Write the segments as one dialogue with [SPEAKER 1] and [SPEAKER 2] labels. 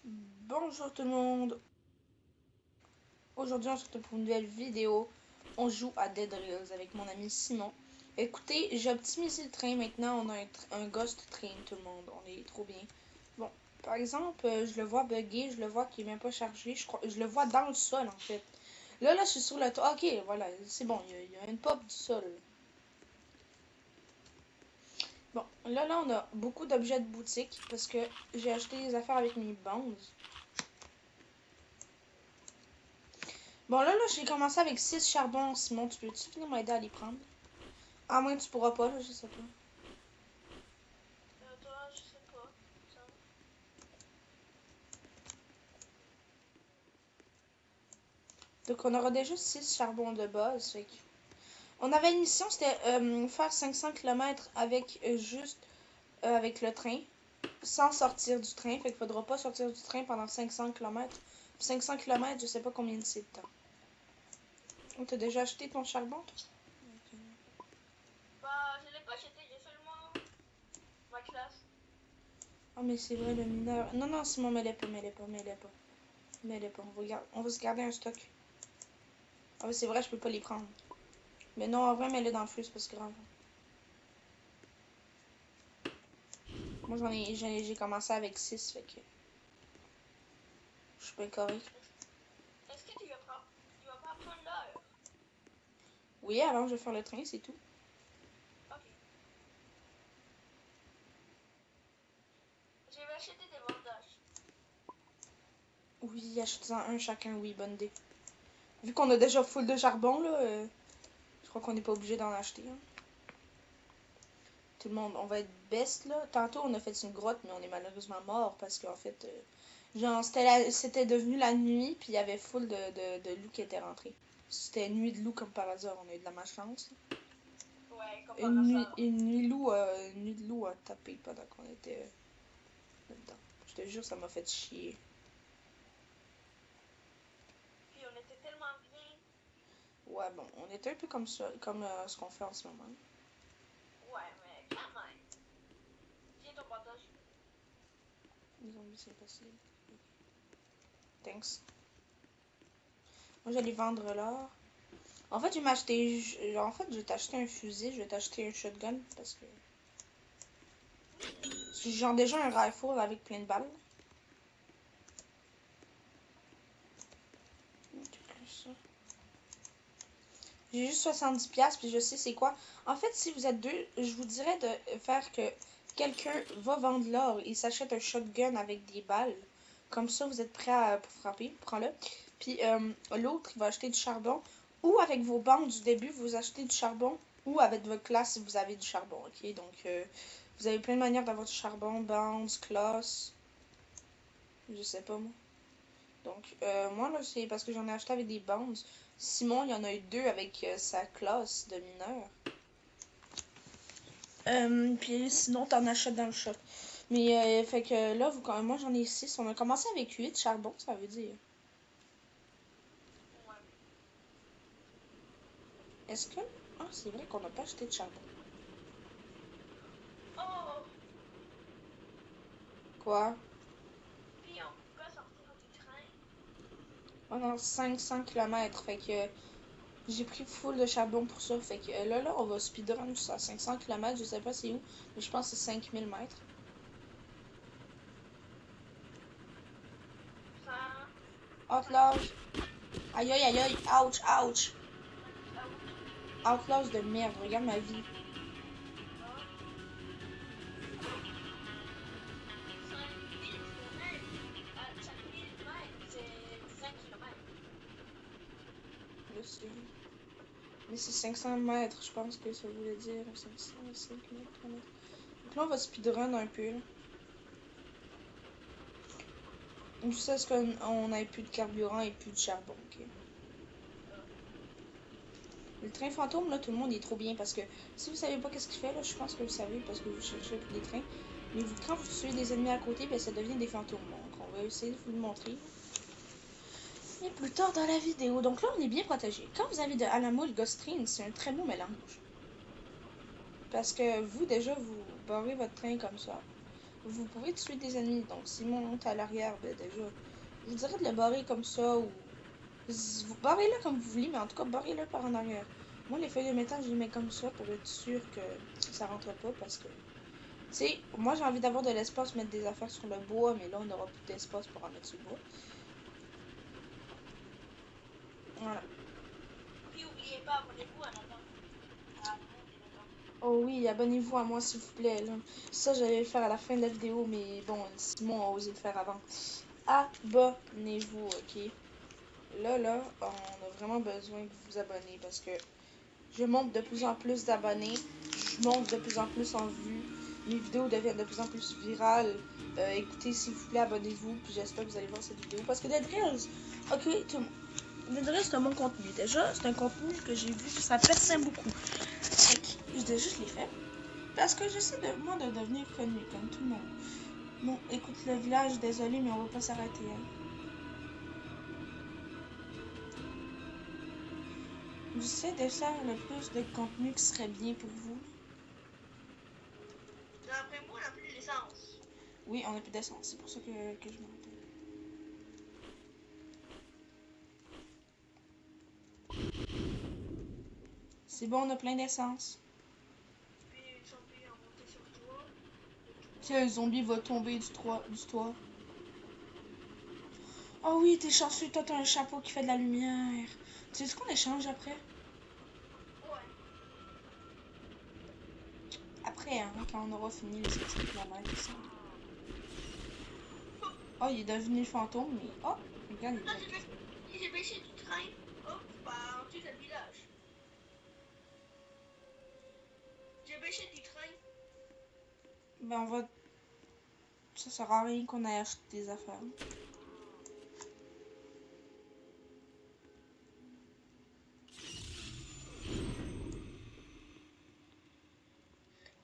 [SPEAKER 1] Bonjour tout le monde. Aujourd'hui on se retrouve pour une nouvelle vidéo. On joue à Dead Reels avec mon ami Simon. Écoutez, j'ai optimisé le train. Maintenant on a un ghost train tout le monde. On est trop bien. Bon, par exemple, je le vois bugger. Je le vois qu'il est même pas chargé. Je le vois dans le sol en fait. Là je suis sur le toit. Ok, voilà, c'est bon. Il y a une pop du sol. Bon, là on a beaucoup d'objets de boutique parce que j'ai acheté des affaires avec mes bandes. Bon, là, j'ai commencé avec 6 charbons. Simon, tu peux-tu venir m'aider à les prendre? À moins que tu pourras pas, là, je sais pas.
[SPEAKER 2] Toi, je sais pas. Ça.
[SPEAKER 1] Donc, on aura déjà 6 charbons de base. Fait que... On avait une mission, c'était faire 500 km avec avec le train, sans sortir du train. Fait qu'il faudra pas sortir du train pendant 500 km. 500 km, je sais pas combien c'est de temps. On t'a déjà acheté ton charbon, toi? Okay.
[SPEAKER 2] Bah, je l'ai pas acheté, j'ai seulement ma classe.
[SPEAKER 1] Oh, mais c'est vrai, le mineur. Non, non, Simon, mets-les pas, mets-les pas, mets-les pas. Mets-les pas, on va se garder un stock. Ah, oui, c'est vrai, je peux pas les prendre. Mais non, en vrai, mets-le dans le feu, c'est pas si grave. Moi, j'ai commencé avec 6, fait que je suis pas correct.
[SPEAKER 2] Est-ce que tu vas pas prendre l'heure?
[SPEAKER 1] Oui, alors je vais faire le train, c'est tout.
[SPEAKER 2] Ok. Je vais acheter des bandages.
[SPEAKER 1] Oui, achetez-en un chacun, oui, bonne idée. Vu qu'on a déjà full de charbon, là, je crois qu'on n'est pas obligé d'en acheter. Hein. Tout le monde, on va être best, là. Tantôt, on a fait une grotte, mais on est malheureusement mort parce qu'en fait, genre, c'était devenu la nuit, puis il y avait full de loups qui étaient rentrés. C'était nuit de loup comme par hasard, on a eu de la malchance.
[SPEAKER 2] Ouais, comme par hasard.
[SPEAKER 1] Une nuit de loup a tapé pendant qu'on était là-dedans. Je te jure, ça m'a fait chier.
[SPEAKER 2] Puis on était tellement bien.
[SPEAKER 1] Ouais, bon, on était un peu comme ça, comme ce qu'on fait en ce moment.
[SPEAKER 2] Ouais, mais quand même. Tiens ton bandage.
[SPEAKER 1] Les zombies, c'est possible. Thanks. Moi, j'allais vendre l'or. En fait, je vais m'acheter. En fait, je vais t'acheter un fusil, je vais t'acheter un shotgun parce que. J'ai genre déjà un rifle avec plein de balles. J'ai juste 70$ puis je sais c'est quoi. En fait, si vous êtes deux, je vous dirais de faire que quelqu'un va vendre l'or et s'achète un shotgun avec des balles. Comme ça, vous êtes prêt pour frapper. Prends-le. Puis l'autre, il va acheter du charbon. Ou avec vos bandes du début, vous achetez du charbon. Ou avec votre classe si vous avez du charbon. Ok, donc vous avez plein de manières d'avoir du charbon. Bands, classe. Je sais pas moi. Donc, moi, là, c'est parce que j'en ai acheté avec des bandes. Simon, il y en a eu deux avec sa classe de mineur. Puis sinon, t'en achètes dans le shop. Mais, fait que là, moi, j'en ai 6. On a commencé avec 8 charbon, ça veut dire.
[SPEAKER 2] Ouais.
[SPEAKER 1] Est-ce que... Ah, c'est vrai qu'on n'a pas acheté de charbon.
[SPEAKER 2] Oh!
[SPEAKER 1] Quoi?
[SPEAKER 2] Puis on peut pas sortir du train.
[SPEAKER 1] On a 500 km, fait que... J'ai pris full de charbon pour ça, fait que là, on va speedrun à 500 km, je sais pas c'est où, mais je pense que c'est 5000 mètres.
[SPEAKER 2] Ça.
[SPEAKER 1] Outlaws. Aïe aïe aïe aïe, ouch, ouch.
[SPEAKER 2] Ouch.
[SPEAKER 1] Outlaws de merde, regarde ma vie.
[SPEAKER 2] Ah. 5000 km. 5000 mètres, c'est 5 km.
[SPEAKER 1] Je sais. Mais c'est 500 mètres, je pense que ça voulait dire 500, 5 mètres, 3 mètres. Donc là, on va speedrun un peu. Jusqu'à ce qu'on ait plus de carburant et plus de charbon, ok? Le train fantôme, là, tout le monde est trop bien parce que si vous savez pas qu'est-ce qu'il fait, là, je pense que vous savez parce que vous cherchez pour des trains. Mais quand vous tuez des ennemis à côté, ben, ça devient des fantômes. Donc, on va essayer de vous le montrer. Et plus tard dans la vidéo. Donc là, on est bien protégé. Quand vous avez de Alamo et Ghost Train, c'est un très beau mélange. Parce que vous, déjà, vous barrez votre train comme ça. vous pouvez tuer des ennemis. Donc, s'ils montent à l'arrière, ben déjà, je vous dirais de le barrer comme ça ou... Vous barrez-le comme vous voulez, mais en tout cas, barrez-le par en arrière. Moi, les feuilles de métal, je les mets comme ça pour être sûr que ça rentre pas parce que... Tu sais, moi, j'ai envie d'avoir de l'espace, mettre des affaires sur le bois, mais là, on n'aura plus d'espace pour en mettre sur le bois. Voilà.
[SPEAKER 2] Puis oubliez pas, abonnez-vous à Nathan. Ah,
[SPEAKER 1] Oh oui, abonnez-vous à moi, s'il vous plaît. Là. Ça, j'allais le faire à la fin de la vidéo, mais bon, Simon a osé le faire avant. Abonnez-vous, ok? Là, on a vraiment besoin de vous abonner parce que je monte de plus en plus d'abonnés. Je monte de plus en plus en vues. Mes vidéos deviennent de plus en plus virales. Écoutez, s'il vous plaît, abonnez-vous. Puis j'espère que vous allez voir cette vidéo. Parce que Dead Reels, ok, tout le monde. Dead Reels, c'est un bon contenu. Déjà, c'est un contenu que j'ai vu, ça perçait beaucoup. Je vais juste les faire. Parce que j'essaie de moi de devenir connu comme tout le monde. Bon, écoute le village, désolé, mais on va pas s'arrêter. Hein. J'essaie de faire le plus de contenu qui serait bien pour vous.
[SPEAKER 2] D'après moi, on a plus d'essence.
[SPEAKER 1] Oui, on a plus d'essence, c'est pour ça que je me rappelle. C'est bon, on a plein d'essence.
[SPEAKER 2] Puis une zombie a monté sur toi.
[SPEAKER 1] Si un zombie va tomber du toit. Oh oui, t'es chanceux, toi t'as un chapeau qui fait de la lumière. Tu sais ce qu'on échange après?
[SPEAKER 2] Ouais.
[SPEAKER 1] Après, hein, quand on aura fini les 7 km, ça. Oh, il est devenu fantôme, mais... Oh, regarde, il est...
[SPEAKER 2] J'ai baissé du train. Hop, bah, en dessous du village. J'ai baissé du train.
[SPEAKER 1] Ben, on va... Ça sert à rien qu'on aille acheter des affaires.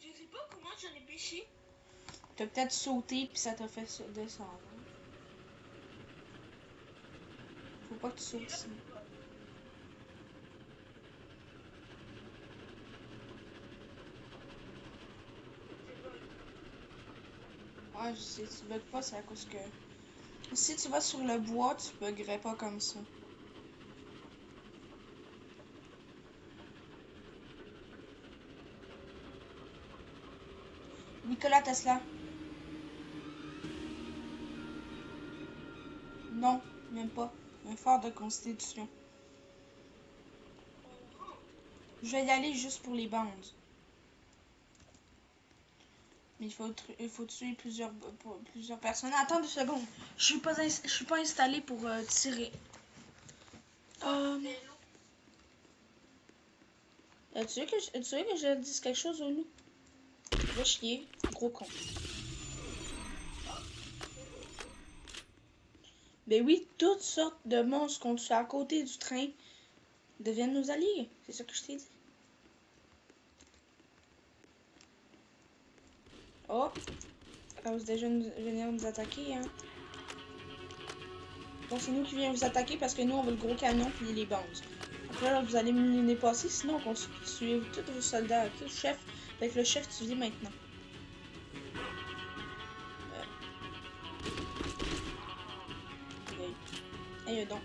[SPEAKER 2] Je sais pas comment j'en ai baissé.
[SPEAKER 1] T'as peut-être sauté puis ça t'a fait descendre. Faut pas que tu sautes ici. Ouais, je sais, tu bugs pas, c'est à cause que... Si tu vas sur le bois, tu buggerais pas comme ça. Nicolas Tesla. Non, même pas. Un phare de constitution. Je vais y aller juste pour les bandes. Mais il faut tuer plusieurs personnes. Attends 2 secondes. Je suis pas installé pour tirer. Tu veux que je dise quelque chose au loup? Va chier, gros con. Ben oui, toutes sortes de monstres qu'on tue à côté du train deviennent nos alliés. C'est ça que je t'ai dit. Oh! Vous déjà venir nous attaquer, hein. Bon, c'est nous qui venons vous attaquer parce que nous, on veut le gros canon puis les bandes. Après, là, vous allez me passer, sinon on continue tous vos soldats. Ok, chef. Avec le chef, tu vis maintenant. Aïe, donc.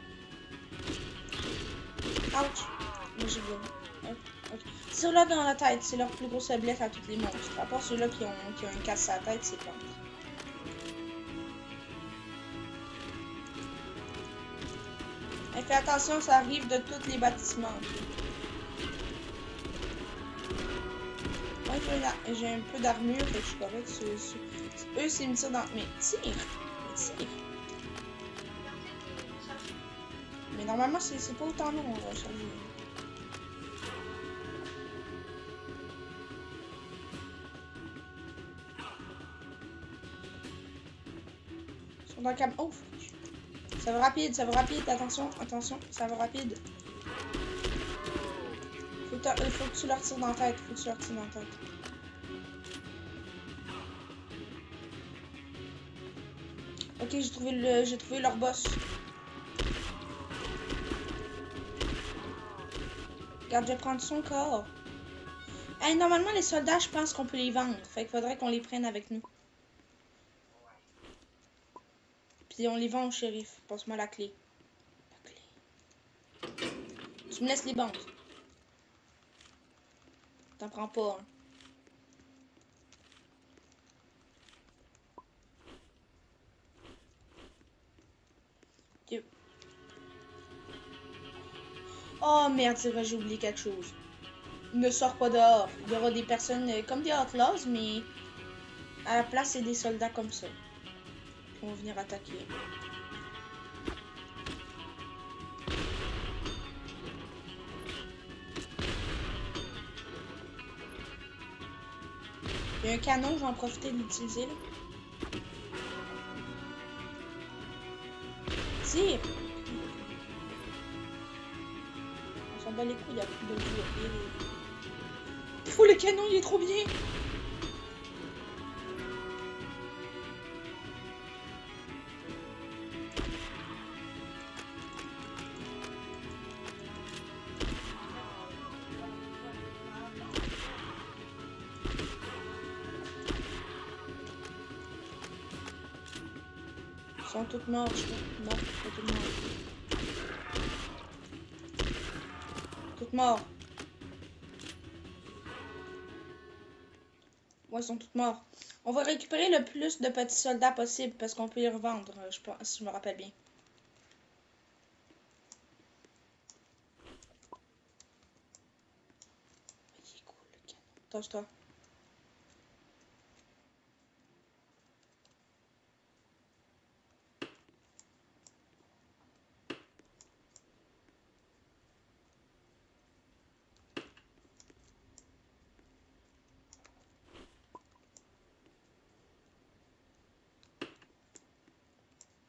[SPEAKER 1] Ouch! Moi, j'ai bien. Okay. Ceux-là dans la tête, c'est leur plus grosse faiblesse à tous les monstres. À part ceux-là qui ont une casse à la tête, c'est pas. Et fais attention, ça arrive de tous les bâtiments. Moi, j'ai un peu d'armure, fait que je suis correct. Eux, c'est me tirent dans. Mais tire! Mais normalement, c'est pas autant long, on va changer. Ils sont dans le cam. Oh! Ça va rapide, attention, ça va rapide. Faut que tu leur tires dans la tête, Ok, j'ai trouvé leur boss. Regarde, je vais prendre son corps. Hey, normalement, les soldats, je pense qu'on peut les vendre. Fait qu'il faudrait qu'on les prenne avec nous. Puis on les vend au shérif. Passe-moi la clé. La clé. Tu me laisses les bandes. T'en prends pas, hein. Ok. Oh merde, c'est vrai, j'ai oublié quelque chose. Ne sors pas dehors. Il y aura des personnes comme des outlaws, mais à la place, c'est des soldats comme ça. Qui vont venir attaquer. Il y a un canon, je vais en profiter de l'utiliser là. Tire! On s'en bat les couilles, il y a plus de vie. Oh, le canon, il est trop bien! Ils sont toutes mortes, je crois. Non, ils sont toutes mortes. Toutes mortes. Ouais, ils sont toutes morts. On va récupérer le plus de petits soldats possible parce qu'on peut les revendre, je pense, si je me rappelle bien. Il est cool le canon. Touche-toi.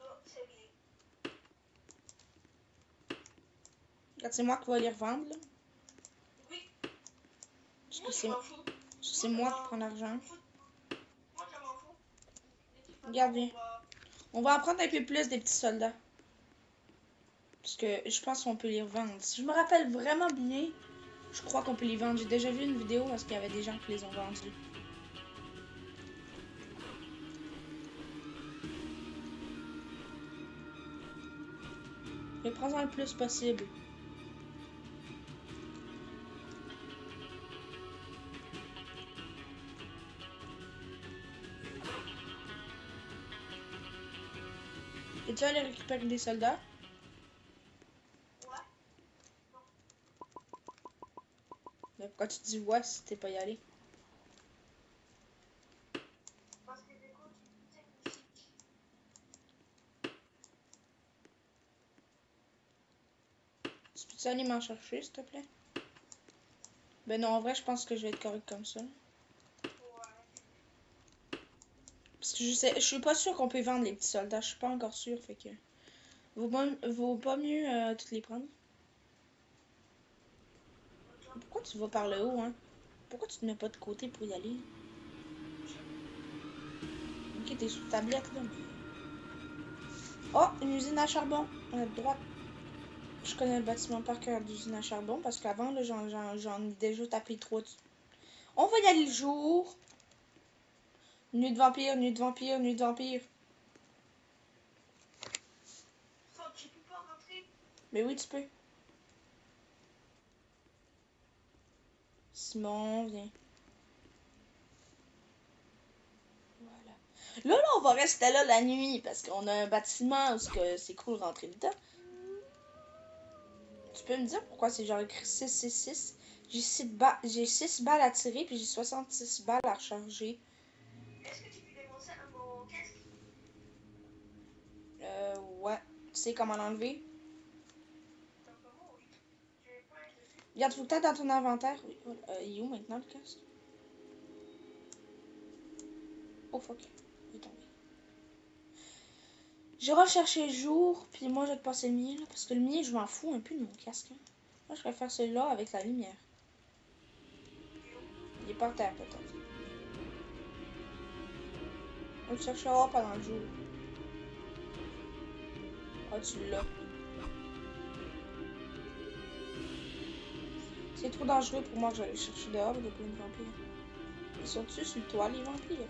[SPEAKER 2] Oh, c'est bien.
[SPEAKER 1] Regarde, c'est moi qui vais les revendre, là.
[SPEAKER 2] Oui,
[SPEAKER 1] Parce
[SPEAKER 2] moi
[SPEAKER 1] que
[SPEAKER 2] je m'en fous.
[SPEAKER 1] c'est moi qui prends l'argent.
[SPEAKER 2] Moi je m'en fous. De toute façon,
[SPEAKER 1] Regarde bien. On va en prendre un peu plus des petits soldats. Parce que je pense qu'on peut les revendre. Si je me rappelle vraiment bien, je crois qu'on peut les vendre. J'ai déjà vu une vidéo parce qu'il y avait des gens qui les ont vendus. Mais prends-en le plus possible. Et tu vas aller récupérer des soldats?
[SPEAKER 2] Ouais.
[SPEAKER 1] Mais pourquoi tu dis ouais si t'es pas y aller?
[SPEAKER 2] Parce que écoute, tu sais,
[SPEAKER 1] Tu peux-tu aller m'en chercher, s'il te plaît? Ben non, en vrai, je pense que je vais être correct comme ça.
[SPEAKER 2] ouais.
[SPEAKER 1] Parce que je suis pas sûre qu'on peut vendre les petits soldats. Je suis pas encore sûre, fait que... Vaut pas mieux toutes les prendre. Pourquoi tu vas par le haut, hein? Pourquoi tu te mets pas de côté pour y aller? Ok, t'es sous tablette, là, mais... Oh, une usine à charbon. On est de droite. Je connais le bâtiment par cœur d'usine à charbon parce qu'avant, là, j'en ai déjà tapé 3 dessus. On va y aller le jour. Nuit de vampire, nuit de vampire, nuit de vampire.
[SPEAKER 2] Ça, tu peux pas rentrer.
[SPEAKER 1] Mais oui, tu peux. Simon, viens. Voilà. Là, on va rester là la nuit parce qu'on a un bâtiment où c'est cool de rentrer dedans. Tu peux me dire pourquoi c'est genre écrit 666? J'ai 6 balles à tirer puis j'ai 66 balles à recharger.
[SPEAKER 2] Est-ce que tu peux démonter à mon casque?
[SPEAKER 1] Ouais. Tu sais comment l'enlever?
[SPEAKER 2] Comment oui. Je vais pas être dessus.
[SPEAKER 1] Regarde, faut que t'aies dans ton inventaire. Oui. Il est où maintenant le casque? Oh fuck. Il est tombé. Je recherché jour, puis moi je vais te passer le mien là, parce que le mien je m'en fous un peu de mon casque. Hein. Moi je préfère celui-là avec la lumière. Il est par terre peut-être. On le cherchera pendant le jour. Ah tu l'as. C'est trop dangereux pour moi que j'allais chercher dehors il y a plein de vampires. Ils sont dessus sur le toit les vampires?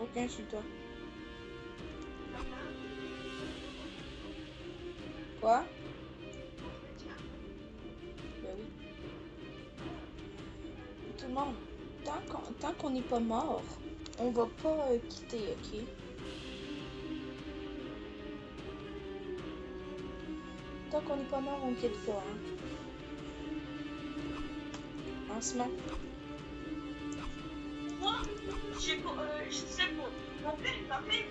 [SPEAKER 1] Aucun sur le toit. Quoi? Ben oui. Tout le monde, tant qu'on n'est pas mort, on va pas quitter, ok? Tant qu'on n'est pas mort, on quitte pas, hein? Lancement.
[SPEAKER 2] Moi, je sais pas. Mon père, il m'a fait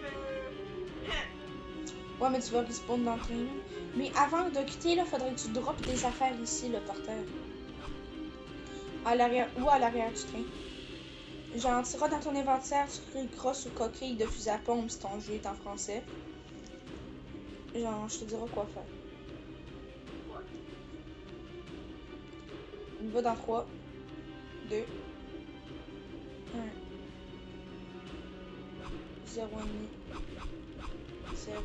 [SPEAKER 1] Ouais, mais tu vas respawn dans le train, là. Mais avant de quitter, là, faudrait que tu droppes tes affaires ici, là, par terre. À l'arrière, ou à l'arrière du train. Genre, tu iras dans ton inventaire, tu cliqueras sur coquille de fusil à pompe si ton jeu est en français. Genre, je te dirai quoi faire. On va dans 3, 2, 1. 0,5. 0.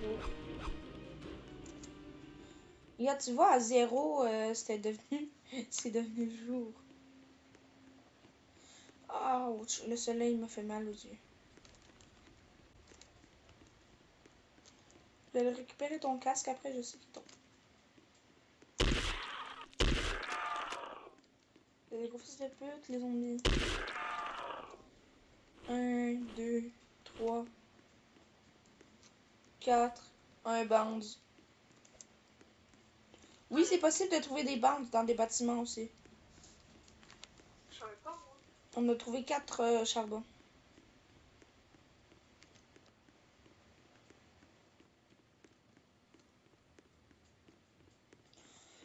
[SPEAKER 1] Regarde, tu vois, à 0, c'était devenu... c'est devenu le jour. Ouch, le soleil m'a fait mal aux yeux. Je vais récupérer ton casque après, je sais qu'il tombe. C'est des gros fils de pute, les zombies. 1, 2, 3, 4, un band. Oui, c'est possible de trouver des bandes dans des bâtiments aussi.
[SPEAKER 2] Je savais pas, moi.
[SPEAKER 1] On a trouvé 4 charbons.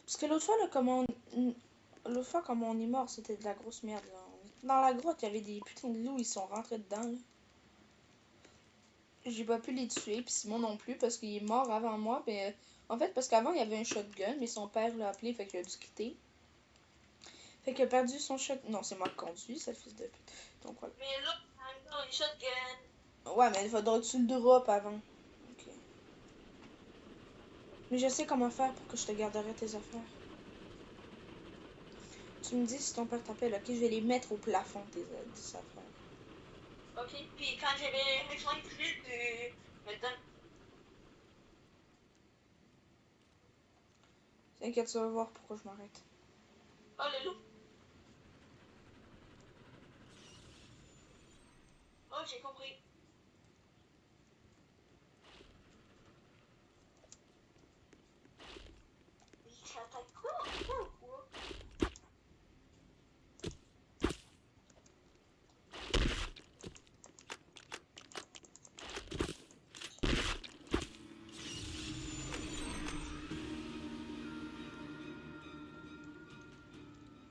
[SPEAKER 1] Parce que l'autre fois, là, l'autre fois, comme on est mort, c'était de la grosse merde, là. Dans la grotte, il y avait des putains de loups, ils sont rentrés dedans, là. J'ai pas pu les tuer, puis Simon non plus, parce qu'il est mort avant moi, mais... en fait, parce qu'avant, il y avait un shotgun, mais son père l'a appelé, fait qu'il a dû quitter. Fait qu'il a perdu son shot... Non, c'est moi qui conduis, ça fils de pute. Donc, voilà.
[SPEAKER 2] Mais là, on a une shotgun.
[SPEAKER 1] Ouais, mais il faudra que tu le drops avant. Ok. Mais je sais comment faire pour que je te garderai tes affaires. Tu me dis si ton père t'appelle, ok? Je vais les mettre au plafond, tes affaires.
[SPEAKER 2] Ok, puis quand j'avais besoin de plus, tu me donnes.
[SPEAKER 1] T'inquiète, tu vas voir pourquoi je m'arrête.
[SPEAKER 2] Oh, le loup. Oh, j'ai compris. Il s'attaque quoi ou quoi?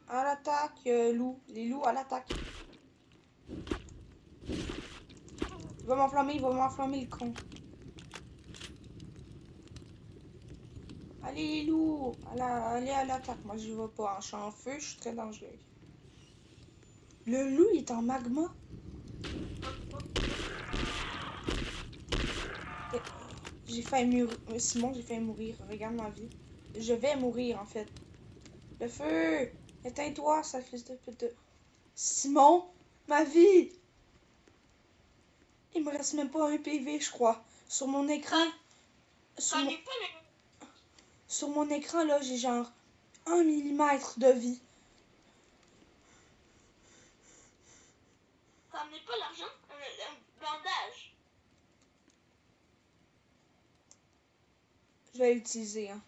[SPEAKER 1] À l'attaque, loup. Les loups à l'attaque. Il va m'enflammer le con. Allez les loups, allez à l'attaque. Moi, j'y vais pas. Je suis en feu, je suis très dangereux. Le loup, il est en magma. J'ai failli mourir. Simon, j'ai failli mourir. Regarde ma vie. Je vais mourir, en fait. Le feu! Éteins-toi, ça fils de pute. Simon, ma vie! Il me reste même pas un PV, je crois. Sur mon écran. Sur mon écran, là, j'ai genre 1 millimètre de vie.
[SPEAKER 2] T'as amené pas l'argent? Un bandage.
[SPEAKER 1] Je vais l'utiliser, hein.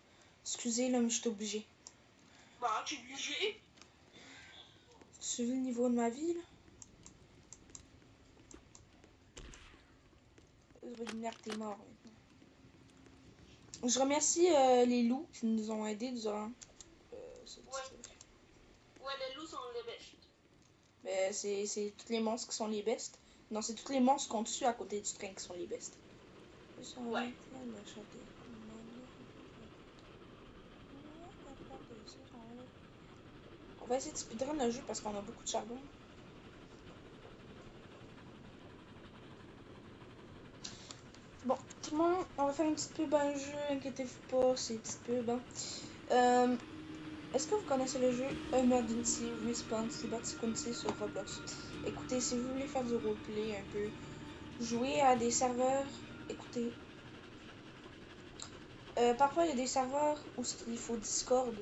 [SPEAKER 1] Excusez, là, mais je suis obligée.
[SPEAKER 2] Bah, tu es obligé.
[SPEAKER 1] Tu as vu le niveau de ma vie, là? Je vais devenir que t'es mort, maintenant. Je remercie les loups qui nous ont aidés durant
[SPEAKER 2] Ouais, les loups sont les best.
[SPEAKER 1] Mais c'est tous les monstres qui sont les bestes. Non, c'est tous les monstres qu'on tue à côté du train qui sont les bestes.
[SPEAKER 2] Ouais.
[SPEAKER 1] On va essayer de speedrun le jeu parce qu'on a beaucoup de charbon. Bon, tout le monde, on va faire une petite pub à un jeu, inquiétez-vous pas, c'est une petite pub. Hein. Est-ce que vous connaissez le jeu Emergency Response Liberty County sur Roblox? Écoutez, si vous voulez faire du roleplay un peu, jouer à des serveurs, écoutez, parfois il y a des serveurs où il faut Discord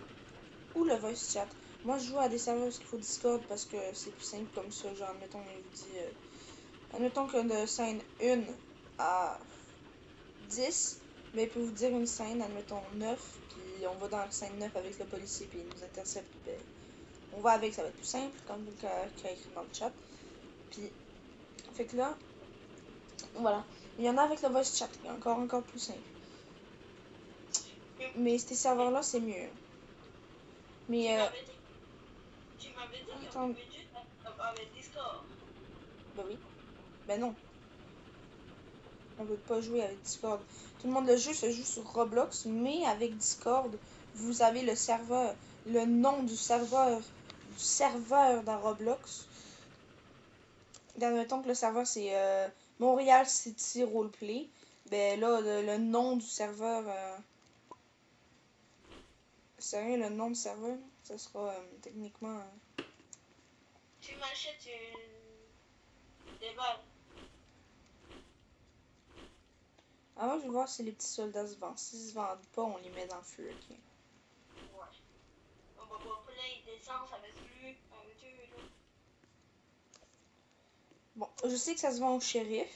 [SPEAKER 1] ou le voice chat. Moi je joue à des serveurs où il faut Discord parce que c'est plus simple comme ça. Genre, admettons, il vous dit. Admettons que de scène 1 à 10, mais il peut vous dire une scène, admettons 9, puis on va dans la scène 9 avec le policier, puis il nous intercepte, ben, on va avec, ça va être plus simple, comme qu'a écrit dans le chat. Puis, fait que là, voilà. Il y en a avec le voice chat, qui est encore plus simple. Mais ces serveurs-là, c'est mieux. Mais,
[SPEAKER 2] Tu m'avais dit qu'on
[SPEAKER 1] attends,
[SPEAKER 2] pouvait juste avec Discord.
[SPEAKER 1] ben oui. Ben non, on veut pas jouer avec Discord. Tout le monde le jeu se joue sur Roblox, mais avec Discord, vous avez le serveur, le nom du serveur dans Roblox. Admettons que le serveur c'est Montréal City Roleplay. Ben là, le nom du serveur. Sérieux, le nom du serveur, ça sera techniquement.
[SPEAKER 2] Tu m'achètes des balles.
[SPEAKER 1] Ah, moi je vais voir si les petits soldats se vendent. S'ils se vendent pas, on les met dans le feu, ok.
[SPEAKER 2] Ouais. On va voir plein d'essence avec lui, avec eux, là.
[SPEAKER 1] Bon, je sais que ça se vend au shérif.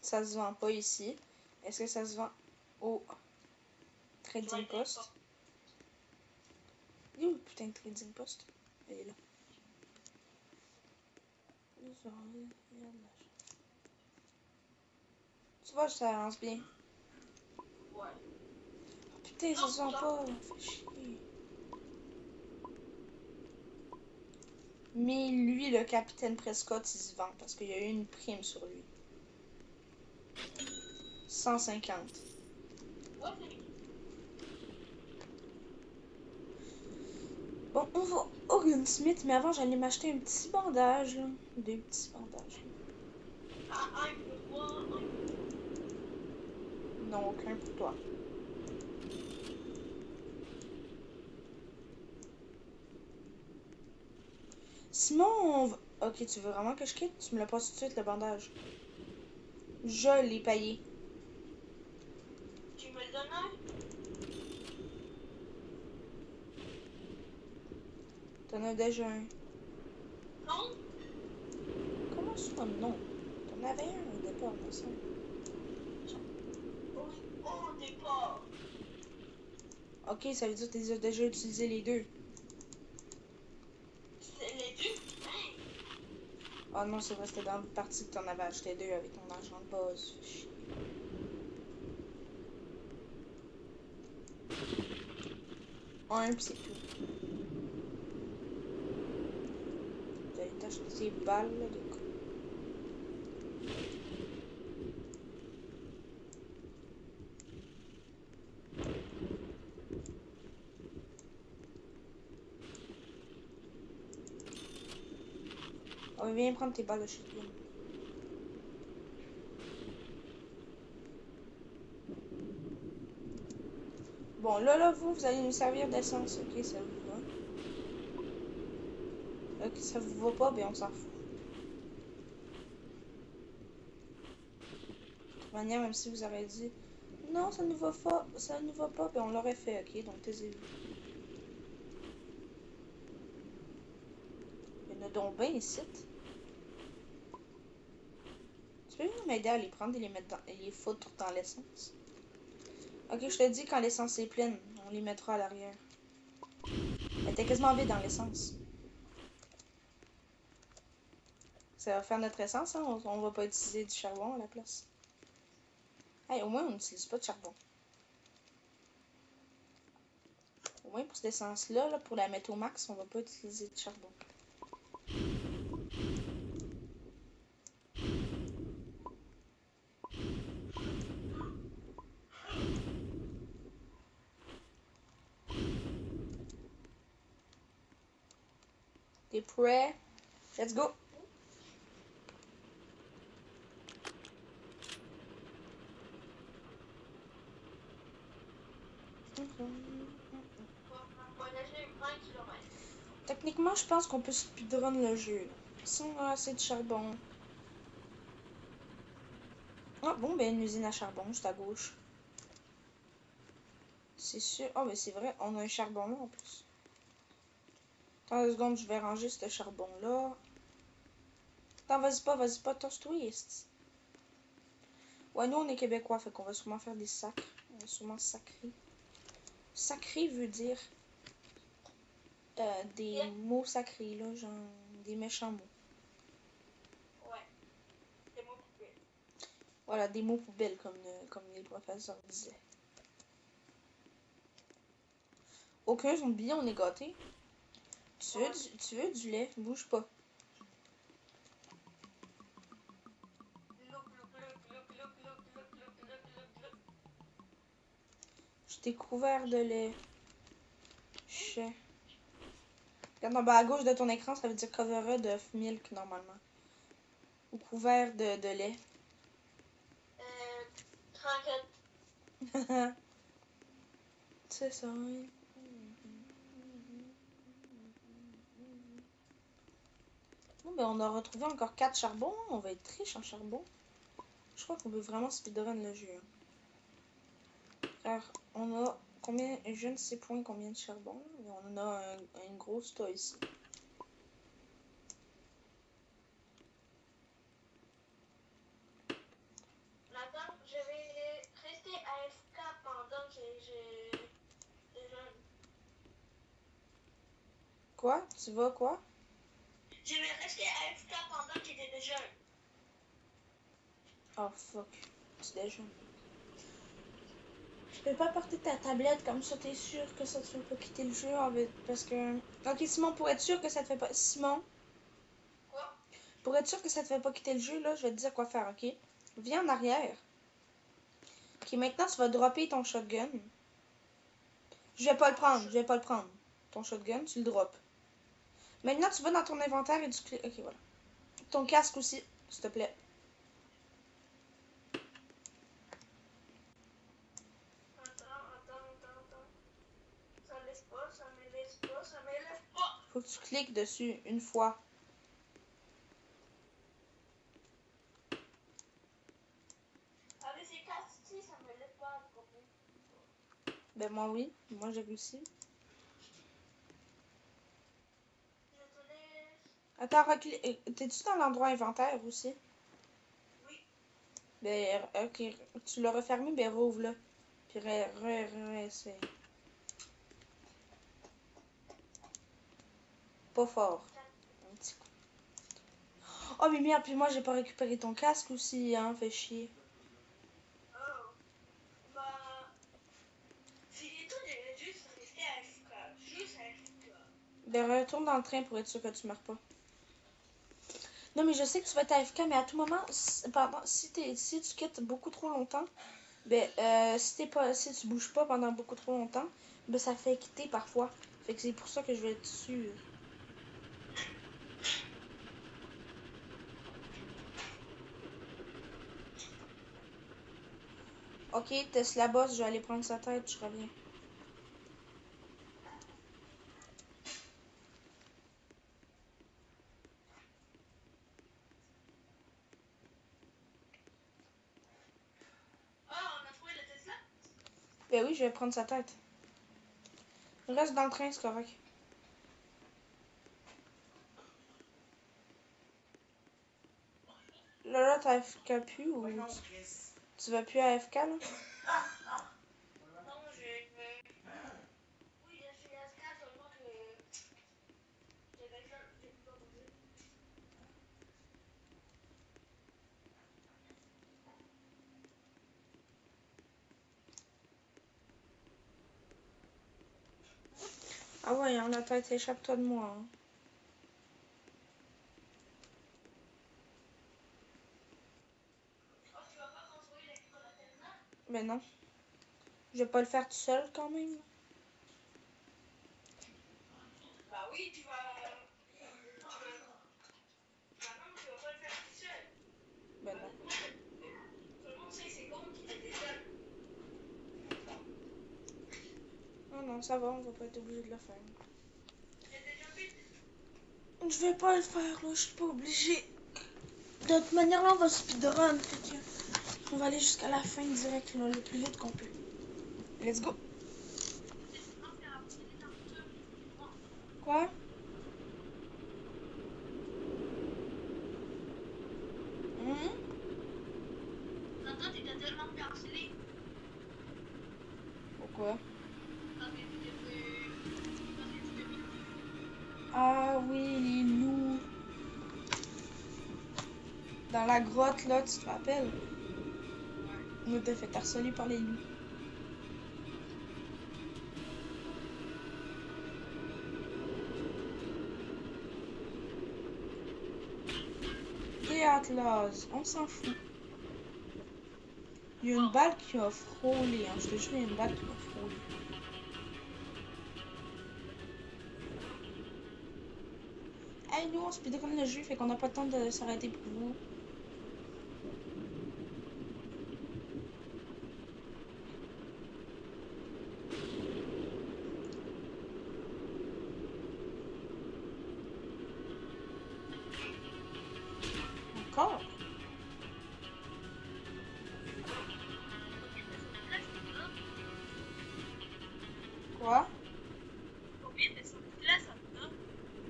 [SPEAKER 1] Ça se vend pas ici. Est-ce que ça se vend au trading post? Il est où le putain de trading post? Elle est là. Tu vois, ça avance bien.
[SPEAKER 2] Ouais.
[SPEAKER 1] Oh, putain, ça se vend pas. Fait chier. Mais lui, le capitaine Prescott, il se vend parce qu'il y a eu une prime sur lui. 150.
[SPEAKER 2] Ouais,
[SPEAKER 1] Bon, on va au Gunsmith, mais avant, j'allais m'acheter un petit bandage, là. Des petits bandages.
[SPEAKER 2] ah, un pour moi, un pour
[SPEAKER 1] Non, aucun pour toi. Simon, on va... Ok, tu veux vraiment que je quitte? Tu me le passes tout de suite, le bandage. Je l'ai payé.
[SPEAKER 2] Tu me le donnes un?
[SPEAKER 1] T'en as déjà un.
[SPEAKER 2] Non?
[SPEAKER 1] Comment ça, non? T'en avais un au départ, moi, ça.
[SPEAKER 2] Au départ.
[SPEAKER 1] Ok, ça veut dire que tu as déjà utilisé les deux.
[SPEAKER 2] C'est les deux? Hey.
[SPEAKER 1] Ah non, c'est vrai, c'était dans le parti que t'en avais acheté deux avec ton argent de base. Fais chier. Un, pis c'est tout. J'allais t'acheter des balles, là, de quoi. On viens prendre tes balles de shotgun. Bon, là, vous allez nous servir d'essence, ok, ça vous va. Ok, ça vous va pas, ben on s'en fout. De toute manière, même si vous avez dit non, ça ne va pas, ben on l'aurait fait, ok, donc taisez-vous. Il y en a donc bien ici. Tu peux venir m'aider à les prendre et les mettre et les foutre dans l'essence? Ok, je te dis quand l'essence est pleine, on les mettra à l'arrière. Elle était quasiment vide dans l'essence. Ça va faire notre essence, hein? On va pas utiliser du charbon à la place. Hey, au moins on n'utilise pas de charbon. Au moins pour cette essence-là, là, pour la mettre au max, on va pas utiliser de charbon. T'es prêt? Let's go!
[SPEAKER 2] Voyager 1 km.
[SPEAKER 1] Techniquement, je pense qu'on peut speedrun le jeu. Si on a assez de charbon, Ah bon, ben une usine à charbon, juste à gauche. C'est sûr. Ah, ben c'est vrai, on a un charbon là en plus. Attends 2 secondes, je vais ranger ce charbon-là. Attends, vas-y pas, tosse-toi, esti. Ouais, nous on est québécois, fait qu'on va sûrement faire des sacres. On va sûrement sacrer. Sacrer veut dire des mots sacrés, là, genre des méchants mots.
[SPEAKER 2] Ouais. C'est mon poubelle.
[SPEAKER 1] Voilà, des mots poubelles, comme les professeurs disaient. Aucun zombie, on est gâtés. Tu veux du lait? Bouge pas. Je t'ai couvert de lait. Chais. Regarde en bas à gauche de ton écran, ça veut dire covered of milk normalement. Ou couvert de lait.
[SPEAKER 2] Tranquille.
[SPEAKER 1] C'est ça, oui. Bon, ben on a retrouvé encore 4 charbons. On va être riche en charbon. Je crois qu'on peut vraiment speedrun le jeu. Frère, on a combien, je ne sais point combien de charbon, mais on en a une grosse tas ici.
[SPEAKER 2] Attends, je vais rester AFK pendant que je déjeune.
[SPEAKER 1] Quoi? Tu vas quoi?
[SPEAKER 2] Je vais rester AFK pendant que je déjeune.
[SPEAKER 1] Oh fuck. Tu déjeunes. Je peux pas porter ta tablette comme ça, t'es sûr que ça te fait pas quitter le jeu en fait, parce que. Ok, Simon, pour être sûr que ça te fait pas. Simon,
[SPEAKER 2] Quoi?
[SPEAKER 1] pour être sûr que ça te fait pas quitter le jeu, là, je vais te dire quoi faire, ok? Viens en arrière. Ok, maintenant tu vas dropper ton shotgun. Je vais pas le prendre. Ton shotgun, tu le drops. Maintenant, tu vas dans ton inventaire et tu cliques. Ok, voilà. Ton casque aussi, s'il te plaît.
[SPEAKER 2] Attends. Ça me laisse pas, ça me laisse pas.
[SPEAKER 1] Faut que tu cliques dessus une fois.
[SPEAKER 2] Avec ces casques-ci, ça me laisse pas dropper.
[SPEAKER 1] Ben moi oui, moi j'ai réussi.
[SPEAKER 2] Je te laisse.
[SPEAKER 1] Attends, t'es-tu dans l'endroit inventaire aussi?
[SPEAKER 2] Oui.
[SPEAKER 1] Ben ok, tu l'as refermé, ben rouvre-le. Puis essaye. Pas fort. Un petit coup. Oh mais merde, puis moi j'ai pas récupéré ton casque aussi, hein, fait chier.
[SPEAKER 2] Oh. Bah. C'est tout, je vais juste rester AFK. Juste AFK.
[SPEAKER 1] Ben retourne dans le train pour être sûr que tu meurs pas. Non mais je sais que tu vas être AFK, mais à tout moment, si tu quittes beaucoup trop longtemps, ben si tu bouges pas pendant beaucoup trop longtemps, ben ça fait quitter parfois. Fait que c'est pour ça que je vais être sûre. Ok, Tesla boss, je vais aller prendre sa tête, je reviens.
[SPEAKER 2] Oh, on a trouvé le Tesla?
[SPEAKER 1] Ben oui, je vais prendre sa tête. Reste dans le train, c'est correct. Là, t'as AFK plus ou tu vas plus à AFK là?
[SPEAKER 2] Non, je vais. Oui, je suis AFK, seulement que. J'ai pu pas bouger.
[SPEAKER 1] Ah ouais, hein, la tête, échappe-toi de moi. Hein.
[SPEAKER 2] Oh, tu vas pas construire l'écran de la Tesla?
[SPEAKER 1] Ben non. Je vais pas le faire tout seul quand même.
[SPEAKER 2] Bah oui, tu vas. Bah non, tu vas pas le faire tout seul.
[SPEAKER 1] Ben non.
[SPEAKER 2] Seulement 5 secondes qu'il te déjeune.
[SPEAKER 1] Non, non, ça va, on va pas être obligé de le faire.
[SPEAKER 2] J'ai déjà vite.
[SPEAKER 1] Je vais pas le faire là, je suis pas obligée. De toute manière là, on va speedrun. Fait que On va aller jusqu'à la fin direct, là, le plus vite qu'on peut. Let's go. Quoi?
[SPEAKER 2] Tantôt, t'étais tellement harcelé.
[SPEAKER 1] Pourquoi?
[SPEAKER 2] Parce que tu t'es mis.
[SPEAKER 1] Ah oui, les loups. Dans la grotte, là, tu te rappelles? On était fait harceler par les loups. Atlas, on s'en fout. Il y a une balle qui a frôlé, hein. Je te jure, il y a une balle qui m'a frôlé. Hey, nous, on speedrun le jeu, fait qu'on n'a pas le temps de s'arrêter pour vous. Encore? Quoi?
[SPEAKER 2] Combien de sorties-là ça te donne?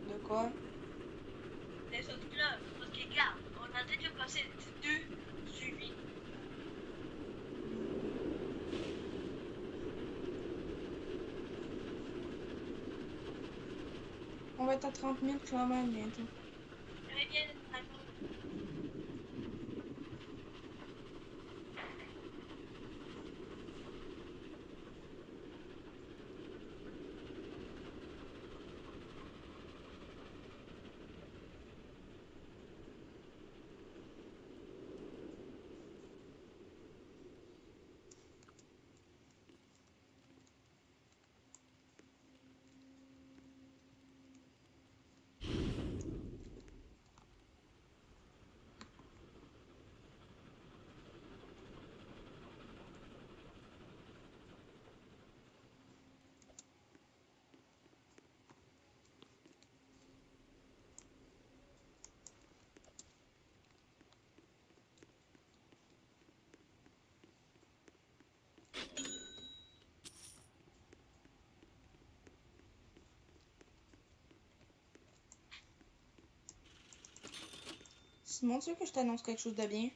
[SPEAKER 1] De quoi?
[SPEAKER 2] Des sorties-là. Parce que, regarde, on a déjà passé 2 suivis.
[SPEAKER 1] On va être à 30 000 km bientôt.
[SPEAKER 2] Très bien,
[SPEAKER 1] Simon, tu veux que je t'annonce quelque chose de bien?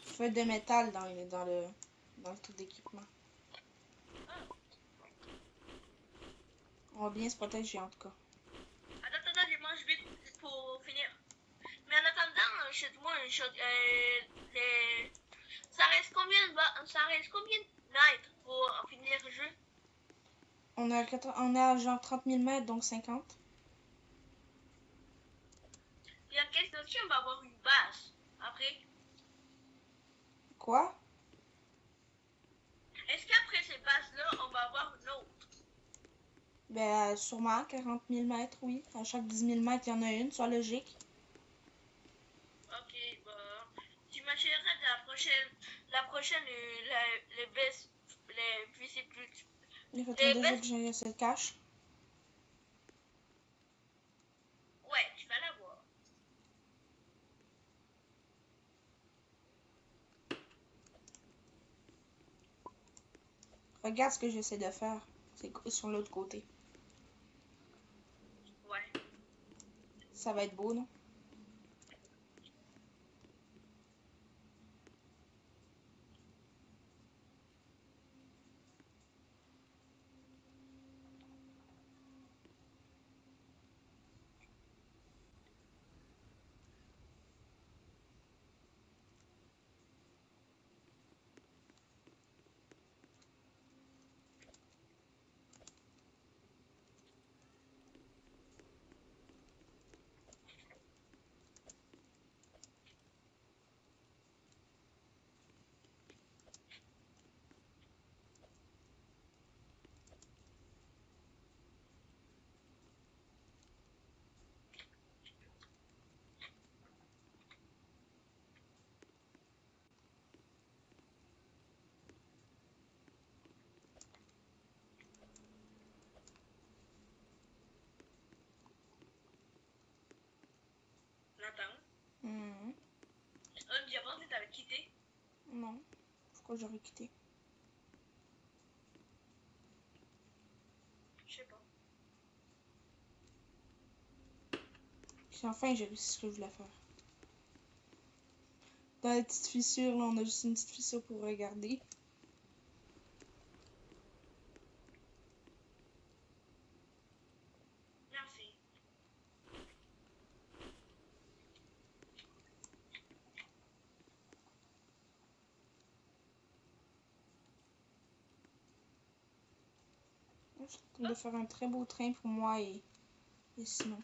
[SPEAKER 1] Feuille de métal dans le truc d'équipement. On va bien se protéger en tout cas.
[SPEAKER 2] Attends, je mange vite pour finir. Mais en attendant, jette-moi un shot. Ça reste combien de nights pour finir le jeu?
[SPEAKER 1] On a genre 30 000 mètres, donc 50.
[SPEAKER 2] Et en question, on va avoir une base. Après,
[SPEAKER 1] Quoi?
[SPEAKER 2] est-ce qu'après ces bases-là, on va avoir une autre?
[SPEAKER 1] Ben, sûrement 40 000 mètres, oui. À chaque 10 000 mètres, il y en a une, soit logique.
[SPEAKER 2] Ok, bah, t'imaginerais la prochaine, les bases, puis c'est plus.
[SPEAKER 1] Il faut
[SPEAKER 2] Les
[SPEAKER 1] déjà
[SPEAKER 2] bases,
[SPEAKER 1] que j'ai assez de cash.
[SPEAKER 2] ouais, tu vas l'avoir.
[SPEAKER 1] Regarde ce que j'essaie de faire. C'est sur l'autre côté.
[SPEAKER 2] Ouais.
[SPEAKER 1] Ça va être beau, non? Non. Pourquoi j'aurais quitté?
[SPEAKER 2] Je sais pas.
[SPEAKER 1] Puis enfin, j'ai réussi ce que je voulais faire. Dans la petite fissure, là, on a juste une petite fissure pour regarder.
[SPEAKER 2] Merci.
[SPEAKER 1] Je suis en train de faire un très beau train pour moi et Simon.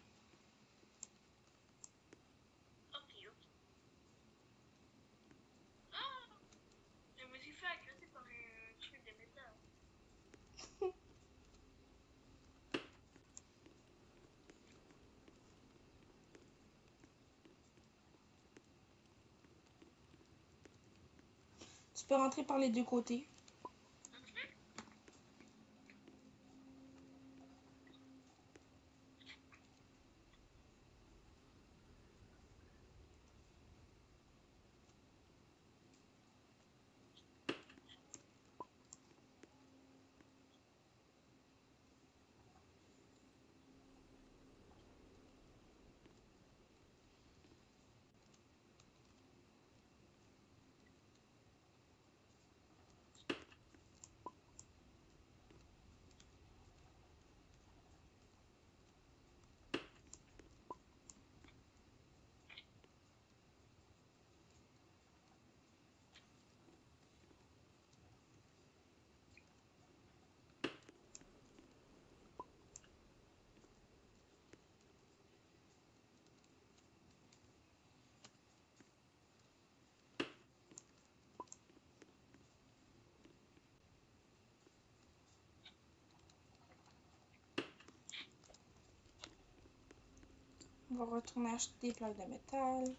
[SPEAKER 2] Ok. Ah! Je me suis fait agresser par un truc de métal.
[SPEAKER 1] Tu peux rentrer par les deux côtés. On va retourner acheter des plaques de métal.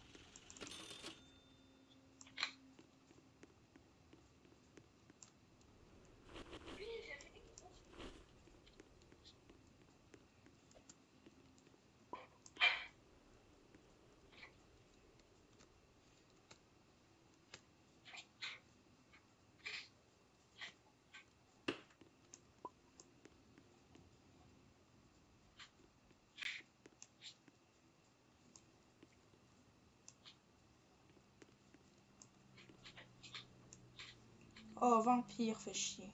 [SPEAKER 1] Oh, vampire, fait chier.